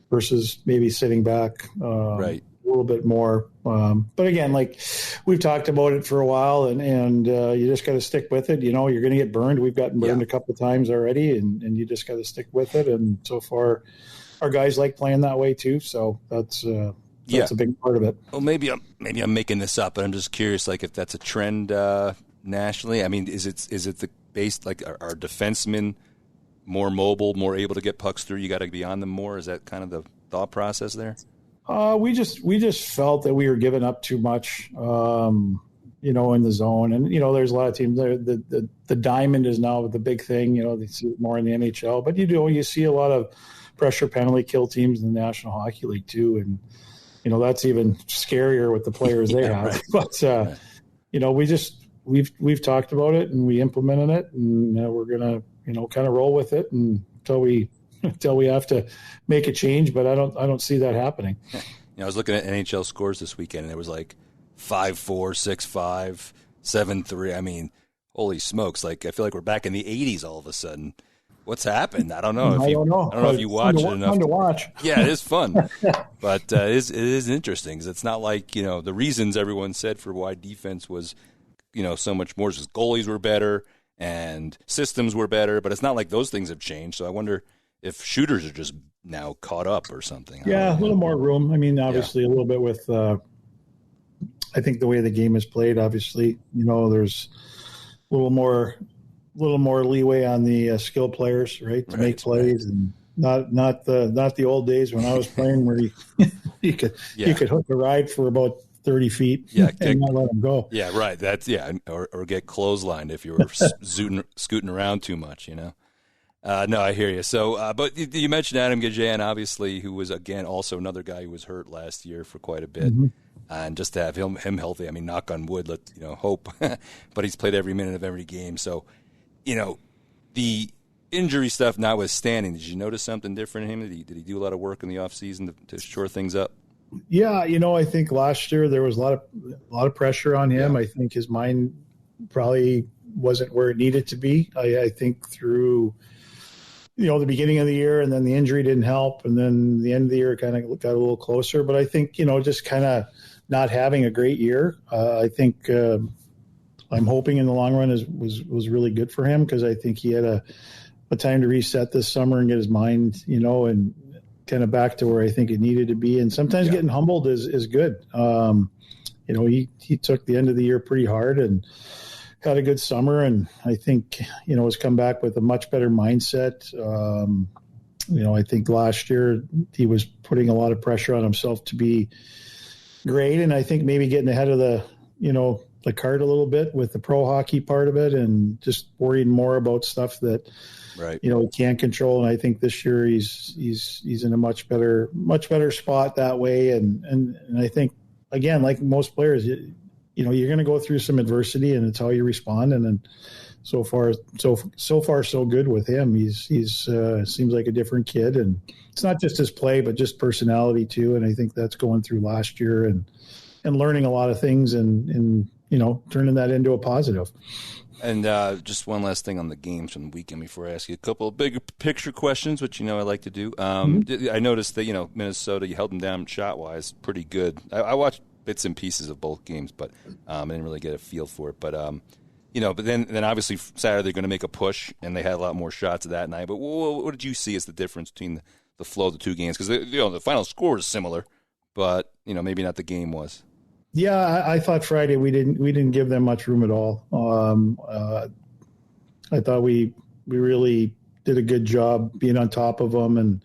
versus maybe sitting back, right. little bit more. But again, like we've talked about it for a while, and you just got to stick with it. You know, you're going to get burned. We've gotten burned a couple of times already, and you just got to stick with it. And so far, our guys like playing that way too. So that's a big part of it. Well, maybe I'm making this up, but I'm just curious, like if that's a trend nationally. I mean, is it the base, like are defensemen more mobile, more able to get pucks through? You got to be on them more. Is that kind of the thought process there? We just felt that we were giving up too much, you know, in the zone. And, you know, there's a lot of teams there. The diamond is now the big thing. You know, they see it more in the NHL. But you see a lot of pressure penalty kill teams in the National Hockey League too. And, you know, that's even scarier with the players they have. Right. But, you know, we've talked about it and we implemented it. And we're going to, you know, kind of roll with it until we have to make a change, but I don't see that happening. You know, I was looking at NHL scores this weekend, and it was like 5-4, 6-5, 7-3. I mean, holy smokes! Like I feel like we're back in the '80s all of a sudden. What's happened? I don't know. I don't know if you watch it enough. Fun to watch. Yeah, it is fun, but it is interesting because it's not like, you know, the reasons everyone said for why defense was, you know, so much more is goalies were better and systems were better, but it's not like those things have changed. So I wonder if shooters are just now caught up or something. Yeah, a little more room. I mean, obviously a little bit with, I think the way the game is played, obviously, you know, there's a little more leeway on the skill players, right, to make plays, and not the old days when I was playing where you could hook a ride for about 30 feet and not let them go. Yeah, right. That's or get clotheslined if you were scooting around too much, you know. No, I hear you. So, but you mentioned Adam Gajan, obviously, who was, again, also another guy who was hurt last year for quite a bit. Mm-hmm. And just to have him healthy, I mean, knock on wood, let's, you know, hope. But he's played every minute of every game. So, you know, the injury stuff notwithstanding, did you notice something different in him? Did he do a lot of work in the offseason to shore things up? Yeah, you know, I think last year there was a lot of pressure on him. Yeah. I think his mind probably wasn't where it needed to be. I think through, you know, the beginning of the year, and then the injury didn't help, and then the end of the year kind of got a little closer. But I think, you know, just kind of not having a great year, I think I'm hoping in the long run was really good for him, because I think he had a time to reset this summer and get his mind, you know, and kind of back to where I think it needed to be. And sometimes getting humbled is good. You know, he took the end of the year pretty hard and had a good summer, and I think, you know, has come back with a much better mindset. You know, I think last year he was putting a lot of pressure on himself to be great, and I think maybe getting ahead of the cart a little bit with the pro hockey part of it, and just worrying more about stuff that, you know, he can't control. And I think this year he's in a much better spot that way. And I think, again, like most players, you know, you're going to go through some adversity, and it's how you respond. And then so far so good with him. He's seems like a different kid, and it's not just his play, but just personality too. And I think that's going through last year and learning a lot of things and you know, turning that into a positive. And just one last thing on the games from the weekend before I ask you a couple of bigger picture questions, which, you know, I like to do. I noticed that, you know, Minnesota, you held them down shot-wise pretty good. I watched bits and pieces of both games, but I didn't really get a feel for it. But, you know, but then obviously Saturday they're going to make a push, and they had a lot more shots that night. But what did you see as the difference between the flow of the two games? Because, you know, the final score is similar, but, you know, maybe not the game was. Yeah, I thought Friday we didn't give them much room at all. I thought we really did a good job being on top of them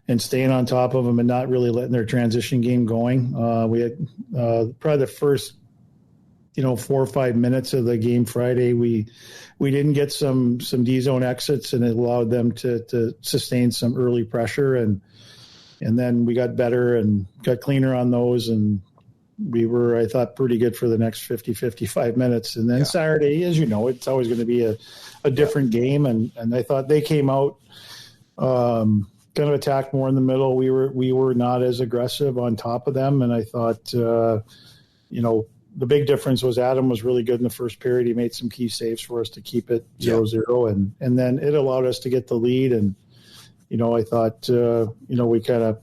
and staying on top of them and not really letting their transition game going. We had probably the first, you know, 4 or 5 minutes of the game Friday, we didn't get some D zone exits, and it allowed them to sustain some early pressure, and then we got better and got cleaner on those, and we were, I thought, pretty good for the next 50, 55 minutes. And then Saturday, as you know, it's always going to be a different game. And I thought they came out, kind of attacked more in the middle. We were not as aggressive on top of them. And I thought, you know, the big difference was Adam was really good in the first period. He made some key saves for us to keep it 0-0. And then it allowed us to get the lead. And, you know, I thought, you know, we kind of,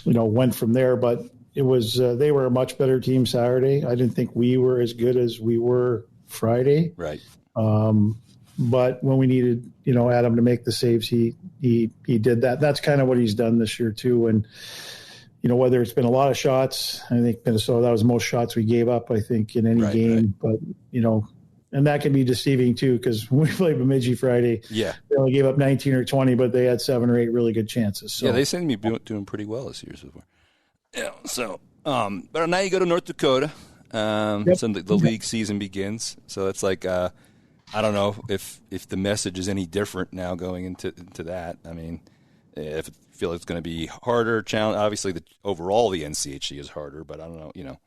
you know, went from there. But it was they were a much better team Saturday. I didn't think we were as good as we were Friday. Right. But when we needed, Adam to make the saves, he did that. That's kind of what he's done this year too. And whether it's been a lot of shots, I think Minnesota, that was the most shots we gave up, I think, in any game. Right. But and that can be deceiving too, because when we played Bemidji Friday, they only gave up 19 or 20, but they had 7 or 8 really good chances. So. Yeah, they seem to be doing pretty well this year so far. Yeah. So, but now you go to North Dakota. So the league season begins. So it's like. I don't know if the message is any different now going into that. I mean, if I feel it's going to be harder, challenge. Obviously, overall the NCHC is harder, but I don't know.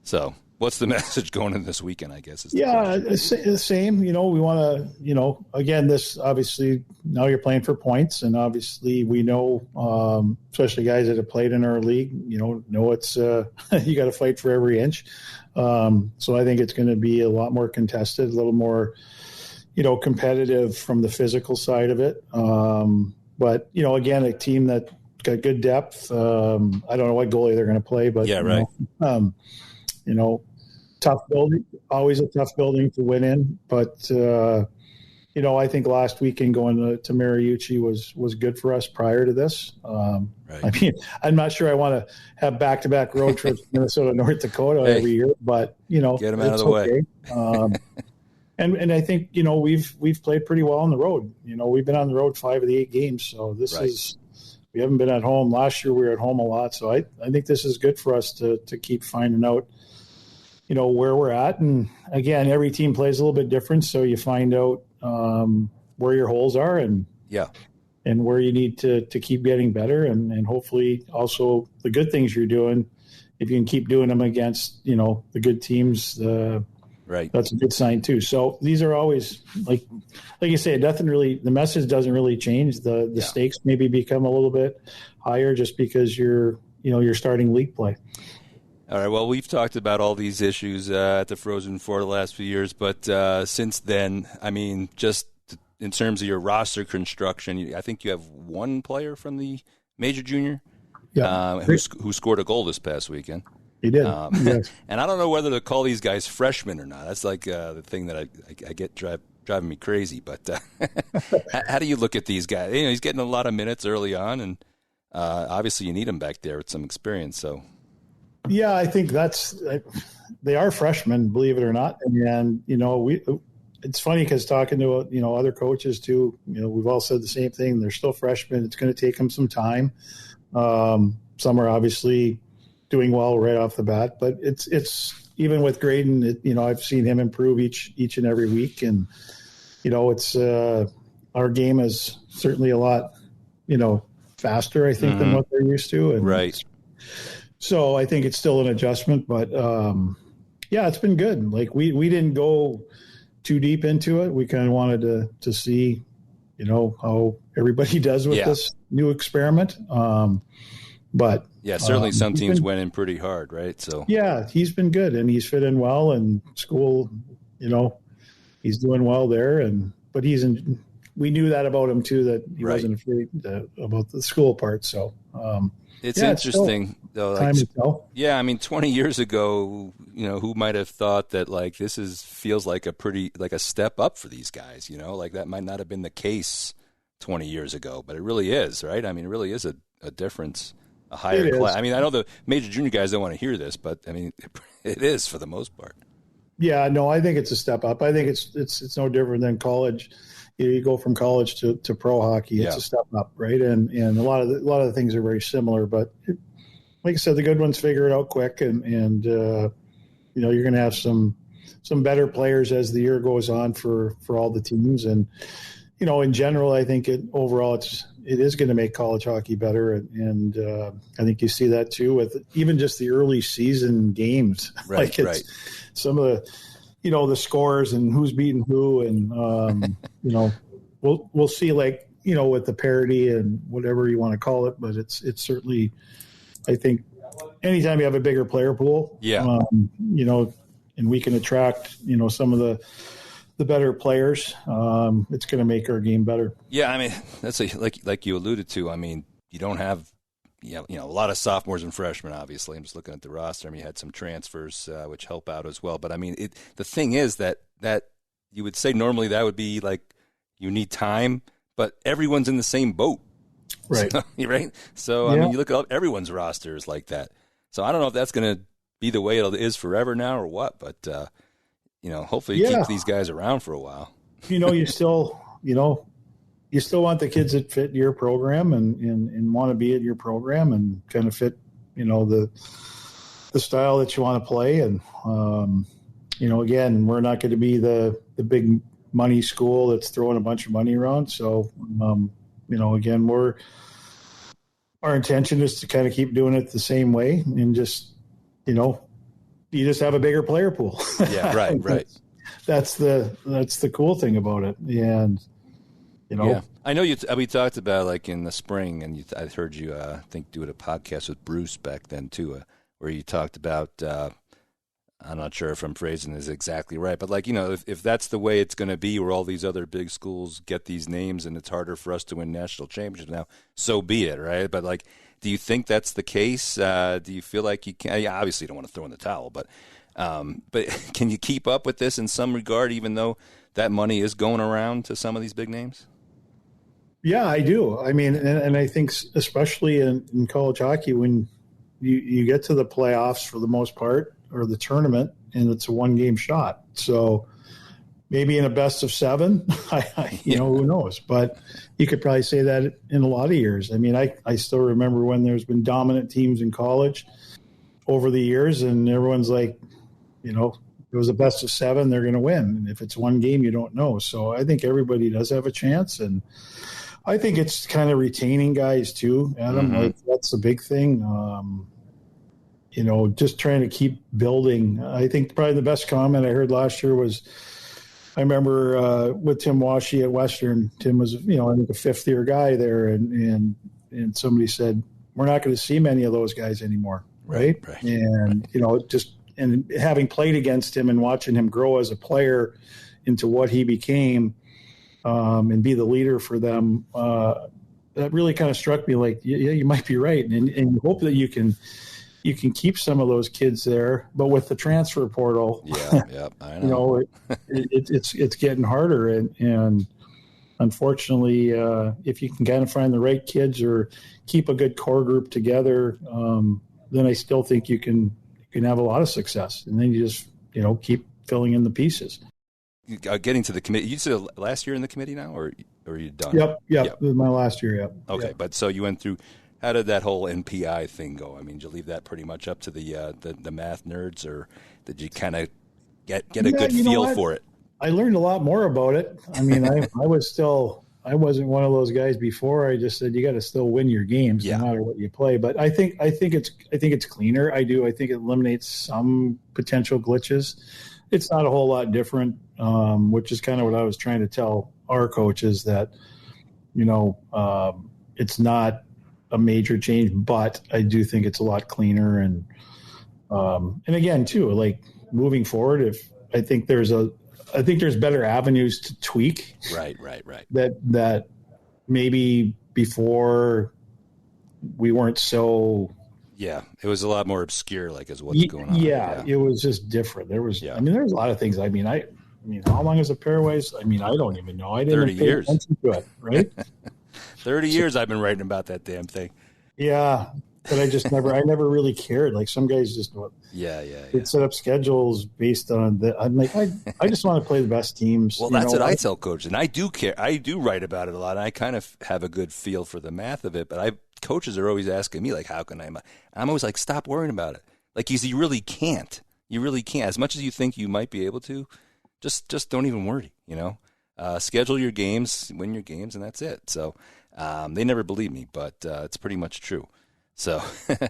So, what's the message going in this weekekend? I guess. The same. We want to. Again, this obviously now you're playing for points, and obviously we know, especially guys that have played in our league, know it's you got to fight for every inch. So I think it's going to be a lot more contested, a little more. Competitive from the physical side of it. But, again, a team that got good depth. I don't know what goalie they're going to play, but, tough building, always a tough building to win in. But, I think last weekend going to Mariucci was good for us prior to this. I mean, I'm not sure I want to have back-to-back road trips to Minnesota, North Dakota every year, but, get them out of the way. And I think, we've played pretty well on the road. We've been on the road 5 of the 8 games. So this is, we haven't been at home. Last year we were at home a lot. So I think this is good for us to keep finding out, where we're at. And again, every team plays a little bit different. So you find out where your holes are and where you need to keep getting better. And hopefully also the good things you're doing, if you can keep doing them against, the good teams, that's a good sign too. So these are always like you say, the message doesn't really change. The stakes maybe become a little bit higher just because you're starting league play. All right. Well, we've talked about all these issues at the Frozen Four the last few years, but since then, I mean, just in terms of your roster construction, I think you have one player from the major junior who scored a goal this past weekend. He did. Yes. And I don't know whether to call these guys freshmen or not. That's like the thing that I get driving me crazy. But how do you look at these guys? He's getting a lot of minutes early on, and obviously you need him back there with some experience. So, yeah, I think they are freshmen, believe it or not. And it's funny because talking to other coaches too, we've all said the same thing. They're still freshmen. It's going to take them some time. Some are obviously doing well right off the bat, but it's even with Graydon, I've seen him improve each and every week. And, it's our game is certainly a lot, faster, I think, than what they're used to. And so I think it's still an adjustment, but it's been good. Like we didn't go too deep into it. We kind of wanted to see, how everybody does with this new experiment. But certainly some teams went in pretty hard, right? So he's been good and he's fit in well, and school, he's doing well there. But we knew that about him too, that he wasn't afraid about the school part. So it's interesting though. Time to tell. Yeah, I mean, 20 years ago, who might have thought that like this feels like a step up for these guys? Like that might not have been the case 20 years ago, but it really is, right? I mean, it really is a difference. A higher class. I mean, I know the major junior guys don't want to hear this, but I mean, it is for the most part. Yeah, no, I think it's a step up. I think it's no different than college. You go from college to pro hockey. It's a step up, right? And a lot of the things are very similar. But like I said, the good ones figure it out quick, and you're going to have some better players as the year goes on for all the teams. And in general, I think overall it is going to make college hockey better, and I think you see that too with even just the early season games. Right, some of the, the scores and who's beating who, and we'll see with the parity and whatever you want to call it, but it's certainly, I think, anytime you have a bigger player pool, and we can attract some of the better players, it's going to make our game better. Yeah, I mean, that's like you alluded to. I mean, you don't have a lot of sophomores and freshmen, obviously. I'm just looking at the roster. I mean, you had some transfers, which help out as well. But, I mean, the thing is that you would say normally that would be like you need time, but everyone's in the same boat. Right. So, right? So, I mean, you look at everyone's rosters like that. So, I don't know if that's going to be the way it is forever now or what, but, hopefully you keep these guys around for a while. You still want the kids that fit your program and want to be at your program and kind of fit, the style that you want to play. And, again, we're not going to be the big money school that's throwing a bunch of money around. So, again, our intention is to kind of keep doing it the same way and just, you just have a bigger player pool. Yeah, right. That's the cool thing about it. And, Yeah. I know we talked about like in the spring, and I heard you, I think, do a podcast with Bruce back then too, where you talked about, I'm not sure if I'm phrasing this exactly right, but like, if that's the way it's going to be, where all these other big schools get these names and it's harder for us to win national championships now, so be it, right? But like, do you think that's the case? Do you feel like you can? Yeah, obviously you don't want to throw in the towel, but can you keep up with this in some regard, even though that money is going around to some of these big names? Yeah, I do. I mean, and I think especially in college hockey, when you get to the playoffs for the most part, or the tournament, and it's a one-game shot. So maybe in a best of 7, who knows? But you could probably say that in a lot of years. I mean, I still remember when there's been dominant teams in college over the years, and everyone's like, it was a best of 7, they're going to win. And if it's one game, you don't know. So I think everybody does have a chance, and I think it's kind of retaining guys too, Adam. Mm-hmm. Like, that's the big thing. Just trying to keep building. I think probably the best comment I heard last year was, I remember with Tim Washy at Western. Tim was, I think a 5th-year guy there, and somebody said, we're not going to see many of those guys anymore, right? And and having played against him and watching him grow as a player into what he became, and be the leader for them, that really kind of struck me like, yeah, you might be right, and you hope that you can keep some of those kids there, but with the transfer portal, I know. It's getting harder, and unfortunately, if you can kind of find the right kids or keep a good core group together, then I still think you can have a lot of success, and then you just keep filling in the pieces. Getting to the committee, you said last year in the committee now, or are you done? Yep. It was my last year. Yep. Okay, yep. But so you went through. How did that whole NPI thing go? I mean, did you leave that pretty much up to the math nerds, or did you kind of get a good feel for it? I learned a lot more about it. I mean, I wasn't one of those guys before. I just said you got to still win your games no matter what you play. But I think it's cleaner. I do. I think it eliminates some potential glitches. It's not a whole lot different, which is kind of what I was trying to tell our coaches, that it's not a major change, but I do think it's a lot cleaner. And again, too, like moving forward, I think there's better avenues to tweak. Right. That maybe before we weren't so. Yeah, it was a lot more obscure, like as what's going on. Yeah, it was just different. There was, I mean, there was a lot of things. I mean, how long is a pair ways? I mean, I don't even know. I didn't 30 years. Pay attention to it, right? 30 years I've been writing about that damn thing. Yeah, but I never really cared. Like some guys just they'd set up schedules based on that. I'm like, I just want to play the best teams. Well, that's what I tell coaches, and I do care. I do write about it a lot. And I kind of have a good feel for the math of it, but coaches are always asking me, like, how can I'm always like, stop worrying about it. Like, you really can't. You really can't. As much as you think you might be able to, just don't even worry, schedule your games, win your games, and that's it. So they never believe me, but it's pretty much true. So so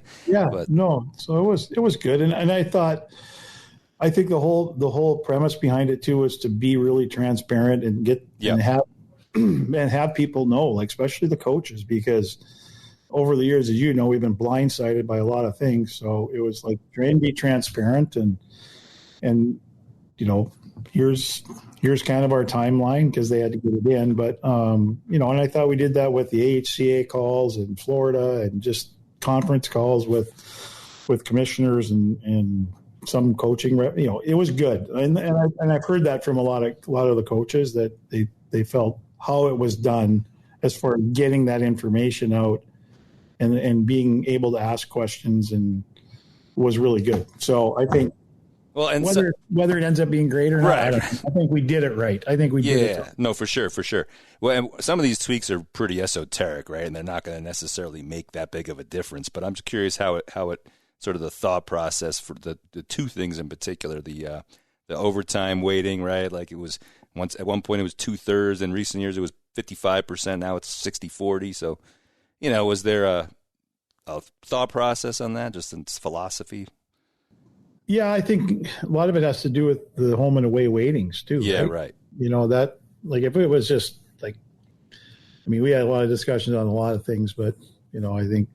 it was good, and I think the whole premise behind it too was to be really transparent and and have people know, like especially the coaches, because over the years, as you know, we've been blindsided by a lot of things. So it was like trying to be transparent and here's kind of our timeline, because they had to get it in. But and I thought we did that with the AHCA calls in Florida, and just conference calls with commissioners and some coaching, it was good. And I've heard that from a lot of the coaches that they felt how it was done as far as getting that information out and being able to ask questions and was really good. So I think whether it ends up being great or not, I think we did it right. I think we did it right. No, for sure. Well, and some of these tweaks are pretty esoteric, right? And they're not going to necessarily make that big of a difference. But I'm just curious how it sort of the thought process for the two things in particular, the overtime weighting, right? Like it was at one point it was 2/3. In recent years it was 55%. Now it's 60-40. So, was there a thought process on that, just in philosophy? Yeah, I think a lot of it has to do with the home and away weightings too. Yeah, right. That, like, if it was just like, we had a lot of discussions on a lot of things, but I think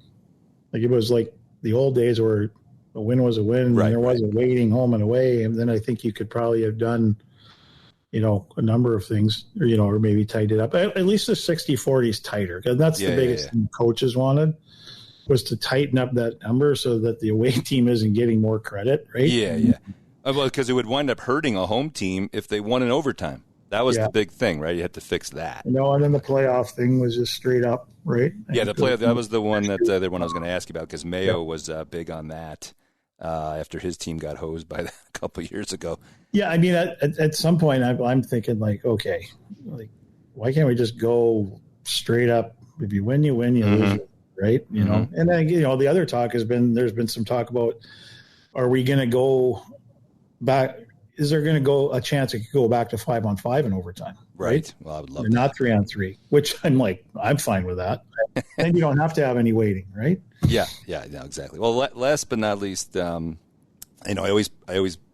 like it was like the old days where a win was a win, and there was a weighting home and away, and then I think you could probably have done, a number of things, or maybe tighten it up. At least the 60-40 is tighter, because that's the biggest thing coaches wanted, was to tighten up that number so that the away team isn't getting more credit, right? Yeah. Well, because it would wind up hurting a home team if they won in overtime. That was the big thing, right? You had to fix that. And then the playoff thing was just straight up, right? Yeah, the playoff, that was the one that the one I was going to ask you about, because Mayo was big on that after his team got hosed by that a couple of years ago. Yeah, at some point I'm thinking like, okay, like why can't we just go straight up? If you win, you win, you lose, right? And then the other talk there's been some talk about, are we going to go back? Is there going to go a chance it could go back to 5-on-5 in overtime? Right. Well, I would love that. Not 3-on-3, which I'm fine with that. And you don't have to have any weighting, right? Yeah, exactly. Well, last but not least, I always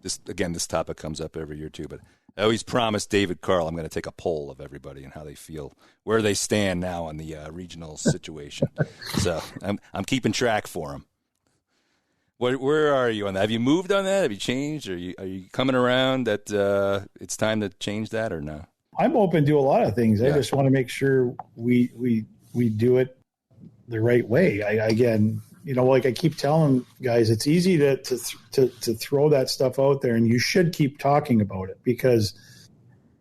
this topic comes up every year too, but I always promise David Carl I'm going to take a poll of everybody and how they feel, where they stand now on the regional situation. So I'm keeping track for them. Where are you on that? Have you moved on that? Have you changed? Are you coming around that it's time to change that, or no? I'm open to a lot of things. I just want to make sure we do it the right way. Like I keep telling guys, it's easy to throw that stuff out there, and you should keep talking about it, because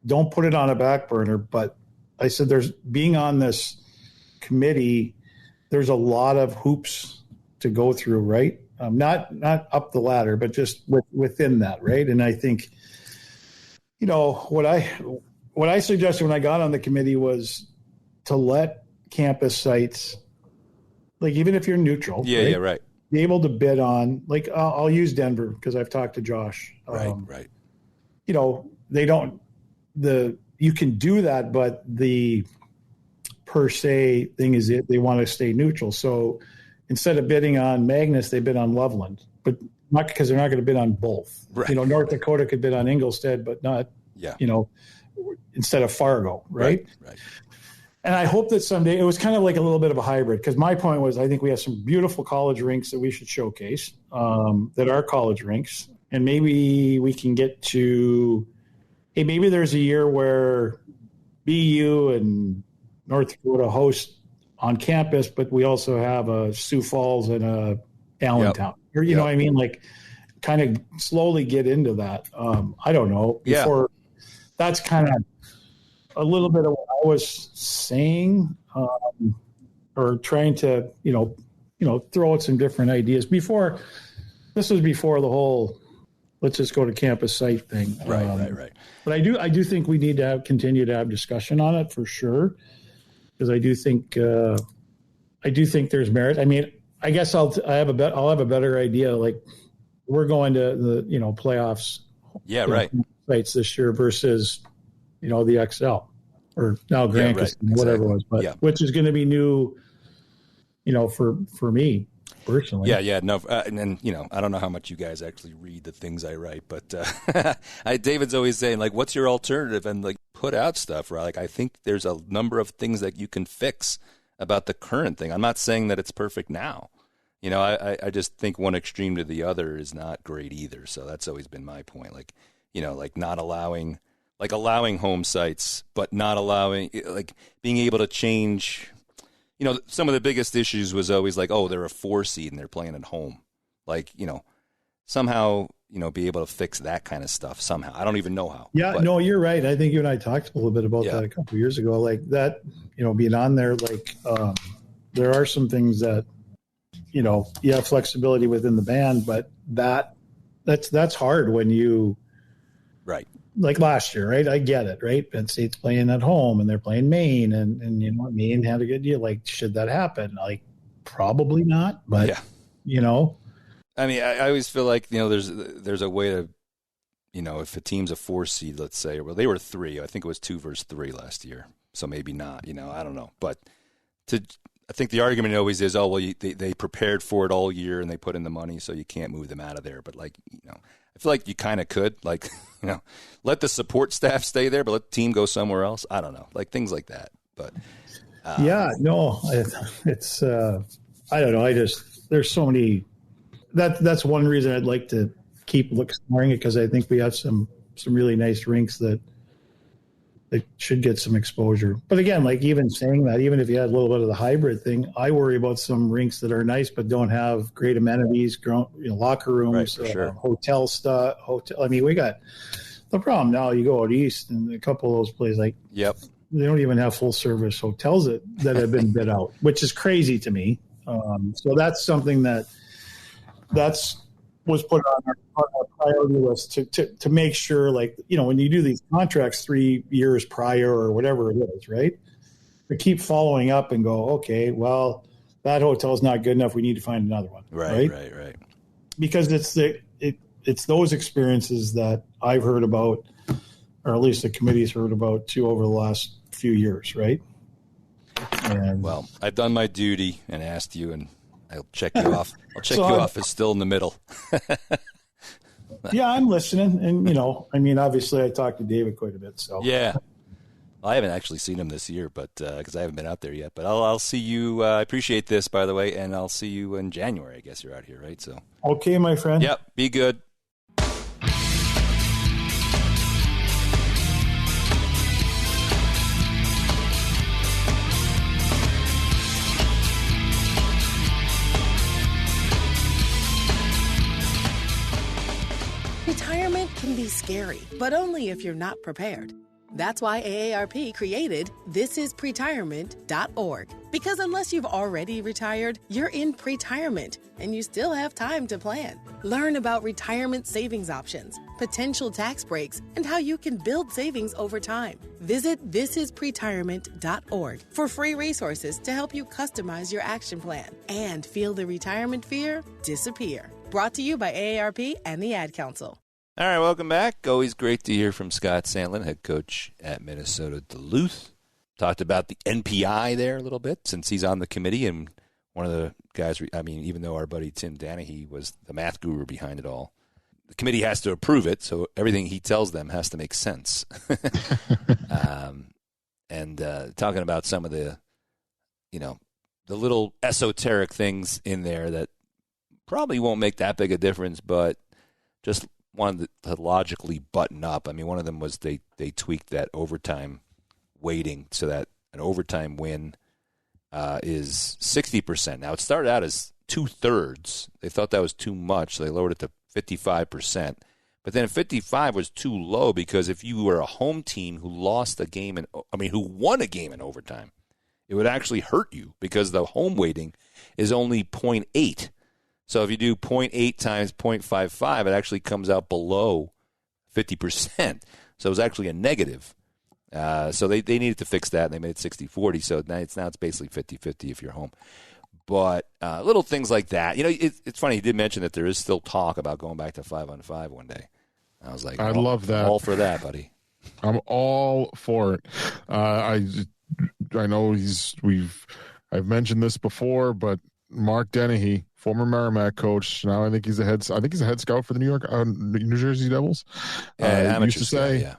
don't put it on a back burner. But I said, being on this committee, there's a lot of hoops to go through, right? Not up the ladder, but just within that, right? And I think, what I suggested when I got on the committee was to let campus sites, like even if you're neutral, right, be able to bid on, like I'll use Denver because I've talked to Josh. Right. They don't you can do that, but the per se thing is they want to stay neutral. So instead of bidding on Magnus, they bid on Loveland, but not because they're not going to bid on both. Right. North Dakota could bid on Ingolstadt, but not, instead of Fargo, right? Right. And I hope that someday, it was kind of like a little bit of a hybrid, because my point was, I think we have some beautiful college rinks that we should showcase, that are college rinks. And maybe we can get to, hey, maybe there's a year where BU and North Dakota host on campus, but we also have a Sioux Falls and a Allentown. Or, you know what I mean? Like, kind of slowly get into that. I don't know. That's kind of a little bit of what I was saying, or trying to, throw out some different ideas. This was before the whole let's just go to campus site thing. Right. But I do think we need to continue to have discussion on it for sure, because I do think there's merit. I mean, I guess I'll have a better idea. Like, we're going to the playoffs. Yeah, right. Sites this year versus the XL or now Grand whatever it was, but which is going to be new. For me personally. Yeah. No, and then I don't know how much you guys actually read the things I write, but David's always saying, like, what's your alternative, and like put out stuff, right? Like, I think there's a number of things that you can fix about the current thing. I'm not saying that it's perfect now. I just think one extreme to the other is not great either. So that's always been my point. Like, like not allowing home sites, but not allowing, like, being able to change, some of the biggest issues was always like, oh, they're a 4 seed and they're playing at home. Like, somehow, be able to fix that kind of stuff somehow. I don't even know how. Yeah, no, you're right. I think you and I talked a little bit about that a couple of years ago. Like that, being on there, like there are some things that, you have flexibility within the band, but that's hard when you, right. Like last year, right? I get it, right? Penn State's playing at home and they're playing Maine, and Maine had a good year. Like, should that happen? Like, probably not, but I mean, I always feel like there's a way to, if a team's a 4 seed, let's say, well, they were 3. I think it was 2 versus 3 last year, so maybe not. I don't know, but I think the argument always is, oh well, they prepared for it all year and they put in the money, so you can't move them out of there. But like, I feel like you kind of could, like, let the support staff stay there, but let the team go somewhere else. I don't know, like things like that. But it's I don't know. There's so many. That's one reason I'd like to keep exploring it, because I think we have some really nice rinks that should get some exposure. But again, like even saying that, even if you had a little bit of the hybrid thing, I worry about some rinks that are nice but don't have great amenities, locker rooms, sure. Hotel stuff. I mean, we got the problem now. You go out east, and a couple of those places, like they don't even have full service hotels that have been bid out, which is crazy to me. So that's something that's was put on our priority list to make sure, like, when you do these contracts 3 years prior or whatever it is, right? To keep following up and go, okay, well, that hotel is not good enough. We need to find another one. Right. Because it's those experiences that I've heard about, or at least the committee's heard about too, over the last few years, right? And, well, I've done my duty and asked you, and I'll check you off. I'll check you off. It's still in the middle. Yeah, I'm listening. And, I mean, obviously I talked to David quite a bit. So yeah. Well, I haven't actually seen him this year, but because I haven't been out there yet. But I'll see you. I appreciate this, by the way, and I'll see you in January. I guess you're out here, right? So okay, my friend. Yep. Be good. Retirement can be scary, but only if you're not prepared. That's why AARP created thisispretirement.org. Because unless you've already retired, you're in pretirement, and you still have time to plan. Learn about retirement savings options, potential tax breaks, and how you can build savings over time. Visit thisispretirement.org for free resources to help you customize your action plan and feel the retirement fear disappear. Brought to you by AARP and the Ad Council. All right, welcome back. Always great to hear from Scott Sandlin, head coach at Minnesota Duluth. Talked about the NPI there a little bit since he's on the committee, and one of the guys, I mean, even though our buddy Tim Danahy was the math guru behind it all, the committee has to approve it, so everything he tells them has to make sense. And talking about some of the, the little esoteric things in there that probably won't make that big a difference, but just wanted to logically button up. I mean, one of them was they tweaked that overtime weighting so that an overtime win is 60%. Now, it started out as 2/3. They thought that was too much, so they lowered it to 55%. But then 55 was too low because if you were a home team who won a game in overtime, it would actually hurt you because the home weighting is only 0.8. So if you do 0.8 times 0.55, it actually comes out below 50%. So it was actually a negative. So they needed to fix that, and they made it 60-40. So now it's basically 50-50 if you're home. But little things like that. It's funny. He did mention that there is still talk about going back to 5-on-5 one day. I was like, I love that. I'm all for that, buddy. I'm all for it. I know I've mentioned this before, but Mark Dennehy, former Merrimack coach, now I think he's a head scout for the New Jersey Devils. Used to say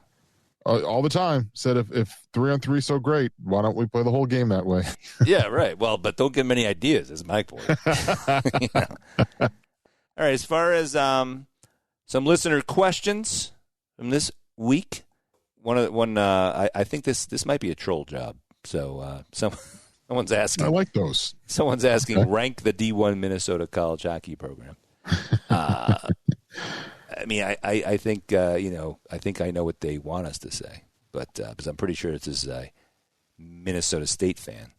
all the time, said if 3-on-3 is so great, why don't we play the whole game that way? Yeah, right. Well, but don't give him any ideas, is my point. All right, as far as some listener questions from this week, I think this might be a troll job. So Someone's asking. I like those. Someone's asking, rank the D1 Minnesota college hockey program. I mean, I think, I think I know what they want us to say, but because I'm pretty sure this is a Minnesota State fan.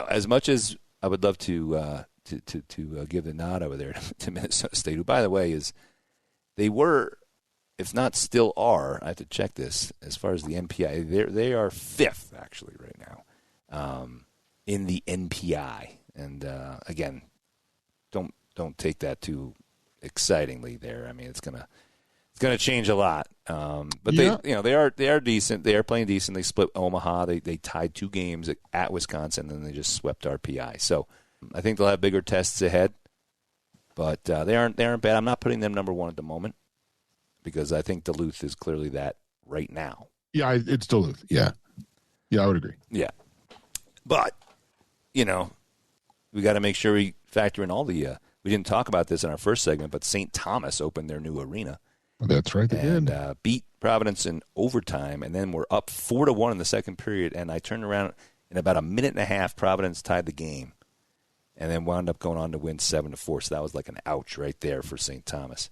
As much as I would love to give the nod over there to Minnesota State, who, by the way, they were, if not still are, I have to check this, as far as the NPI, they are 5th, actually, right now, in the NPI. And, again, don't take that too excitingly there. I mean, it's gonna change a lot. But they are decent. They are playing decent. They split Omaha. They tied 2 games at Wisconsin, and then they just swept RPI. So I think they'll have bigger tests ahead. But they aren't bad. I'm not putting them number 1 at the moment because I think Duluth is clearly that right now. Yeah, it's Duluth. Yeah, I would agree. Yeah, but we got to make sure we factor in all the. We didn't talk about this in our first segment, but St. Thomas opened their new arena. That's right, they did. Beat Providence in overtime, and then we're up 4-1 in the second period. And I turned around in about a minute and a half. Providence tied the game, and then wound up going on to win 7-4. So that was like an ouch right there for St. Thomas,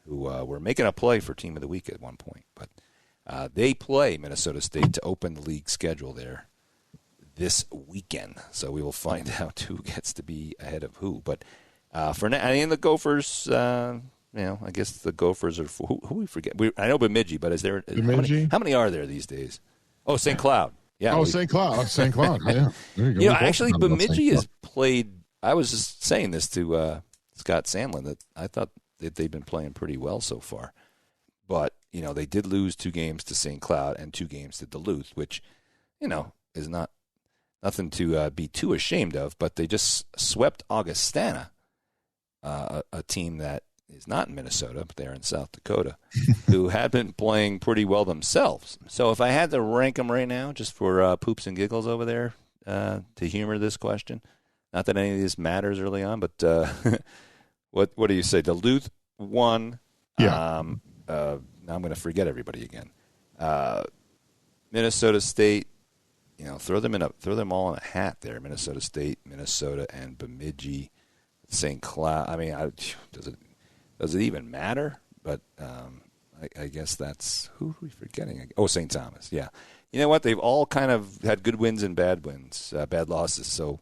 who were making a play for Team of the Week at one point. But they play Minnesota State to open the league schedule there this weekend. So we will find out who gets to be ahead of who. But for now, the Gophers, I guess the Gophers are who we forget. I know Bemidji, but is there how many are there these days? Oh, St. Cloud. Yeah. St. Cloud. St. Cloud. Yeah. There you go. Actually, Bemidji has played. I was just saying this to Scott Sandlin that I thought that they've been playing pretty well so far, but they did lose 2 games to St. Cloud and 2 games to Duluth, which is nothing to be too ashamed of. But they just swept Augustana. A team that is not in Minnesota, but they're in South Dakota, who had been playing pretty well themselves. So if I had to rank them right now, just for poops and giggles over there, to humor this question, not that any of this matters early on, but what do you say? Duluth 1. Yeah. Now I'm going to forget everybody again. Minnesota State. Throw them all in a hat there. Minnesota State, Minnesota, and Bemidji. St. Cloud. I mean, does it even matter? But I guess that's who are we forgetting? Oh, St. Thomas. Yeah. You know what? They've all kind of had good wins and bad losses. So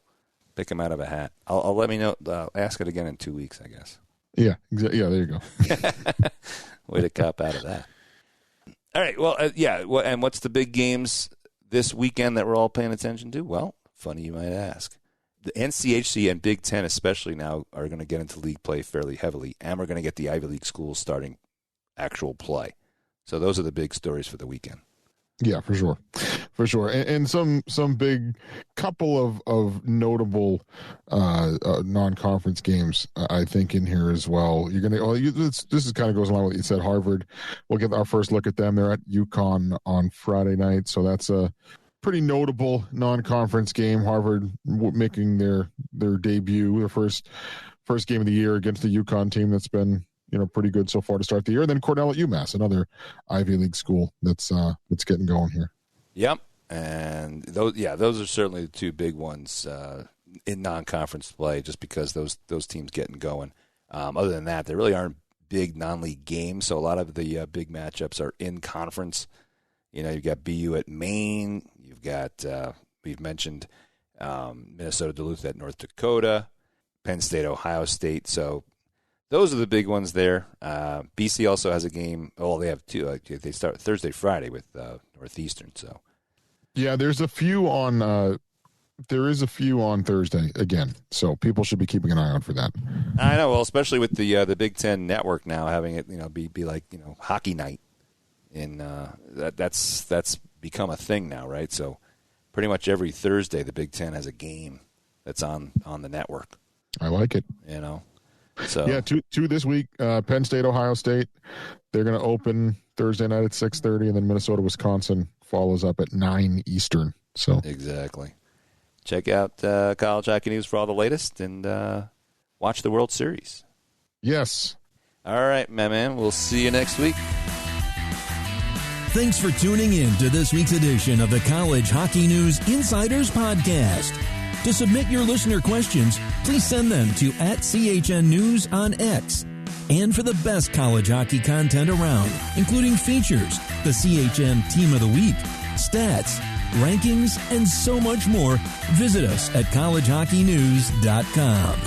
pick them out of a hat. I'll let me know. Ask it again in 2 weeks, I guess. Yeah. Yeah. There you go. Way to cop out of that. All right. Well, Well, and what's the big games this weekend that we're all paying attention to? Well, funny you might ask. The NCHC and Big Ten especially now are going to get into league play fairly heavily, and we're going to get the Ivy League schools starting actual play. So those are the big stories for the weekend. Yeah, for sure. And some big couple of notable non-conference games, I think, in here as well. This is kind of goes along with what you said. Harvard, we'll get our first look at them. They're at UConn on Friday night, so that's a pretty notable non-conference game. Harvard making their debut, their first game of the year against the UConn team that's been pretty good so far to start the year. And then Cornell at UMass, another Ivy League school that's getting going here. Yep, and those are certainly the 2 big ones in non-conference play, just because those teams getting going. Other than that, there really aren't big non-league games, so a lot of the big matchups are in conference. You've got BU at Maine. You've got, we've mentioned Minnesota Duluth at North Dakota, Penn State, Ohio State. So those are the big ones there. BC also has a game. They have 2. They start Thursday, Friday with Northeastern. So yeah, there's a few on. There is a few on Thursday again, so people should be keeping an eye out for that. I know, well, especially with the Big Ten Network now having it, be like hockey night. That's become a thing now, right? So pretty much every Thursday the Big Ten has a game that's on the network. I like it. So yeah, two this week. Penn State, Ohio State. They're going to open Thursday night at 6:30, and then Minnesota, Wisconsin follows up at 9 Eastern. So exactly. Check out College Hockey News for all the latest, and watch the World Series. Yes. All right, my man. We'll see you next week. Thanks for tuning in to this week's edition of the College Hockey News Insiders Podcast. To submit your listener questions, please send them to @CHN News on X. And for the best college hockey content around, including features, the CHN Team of the Week, stats, rankings, and so much more, visit us at collegehockeynews.com.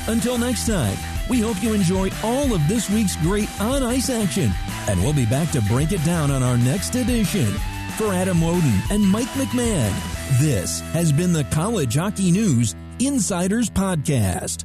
Until next time, we hope you enjoy all of this week's great on-ice action, and we'll be back to break it down on our next edition. For Adam Woden and Mike McMahon, this has been the College Hockey News Insiders Podcast.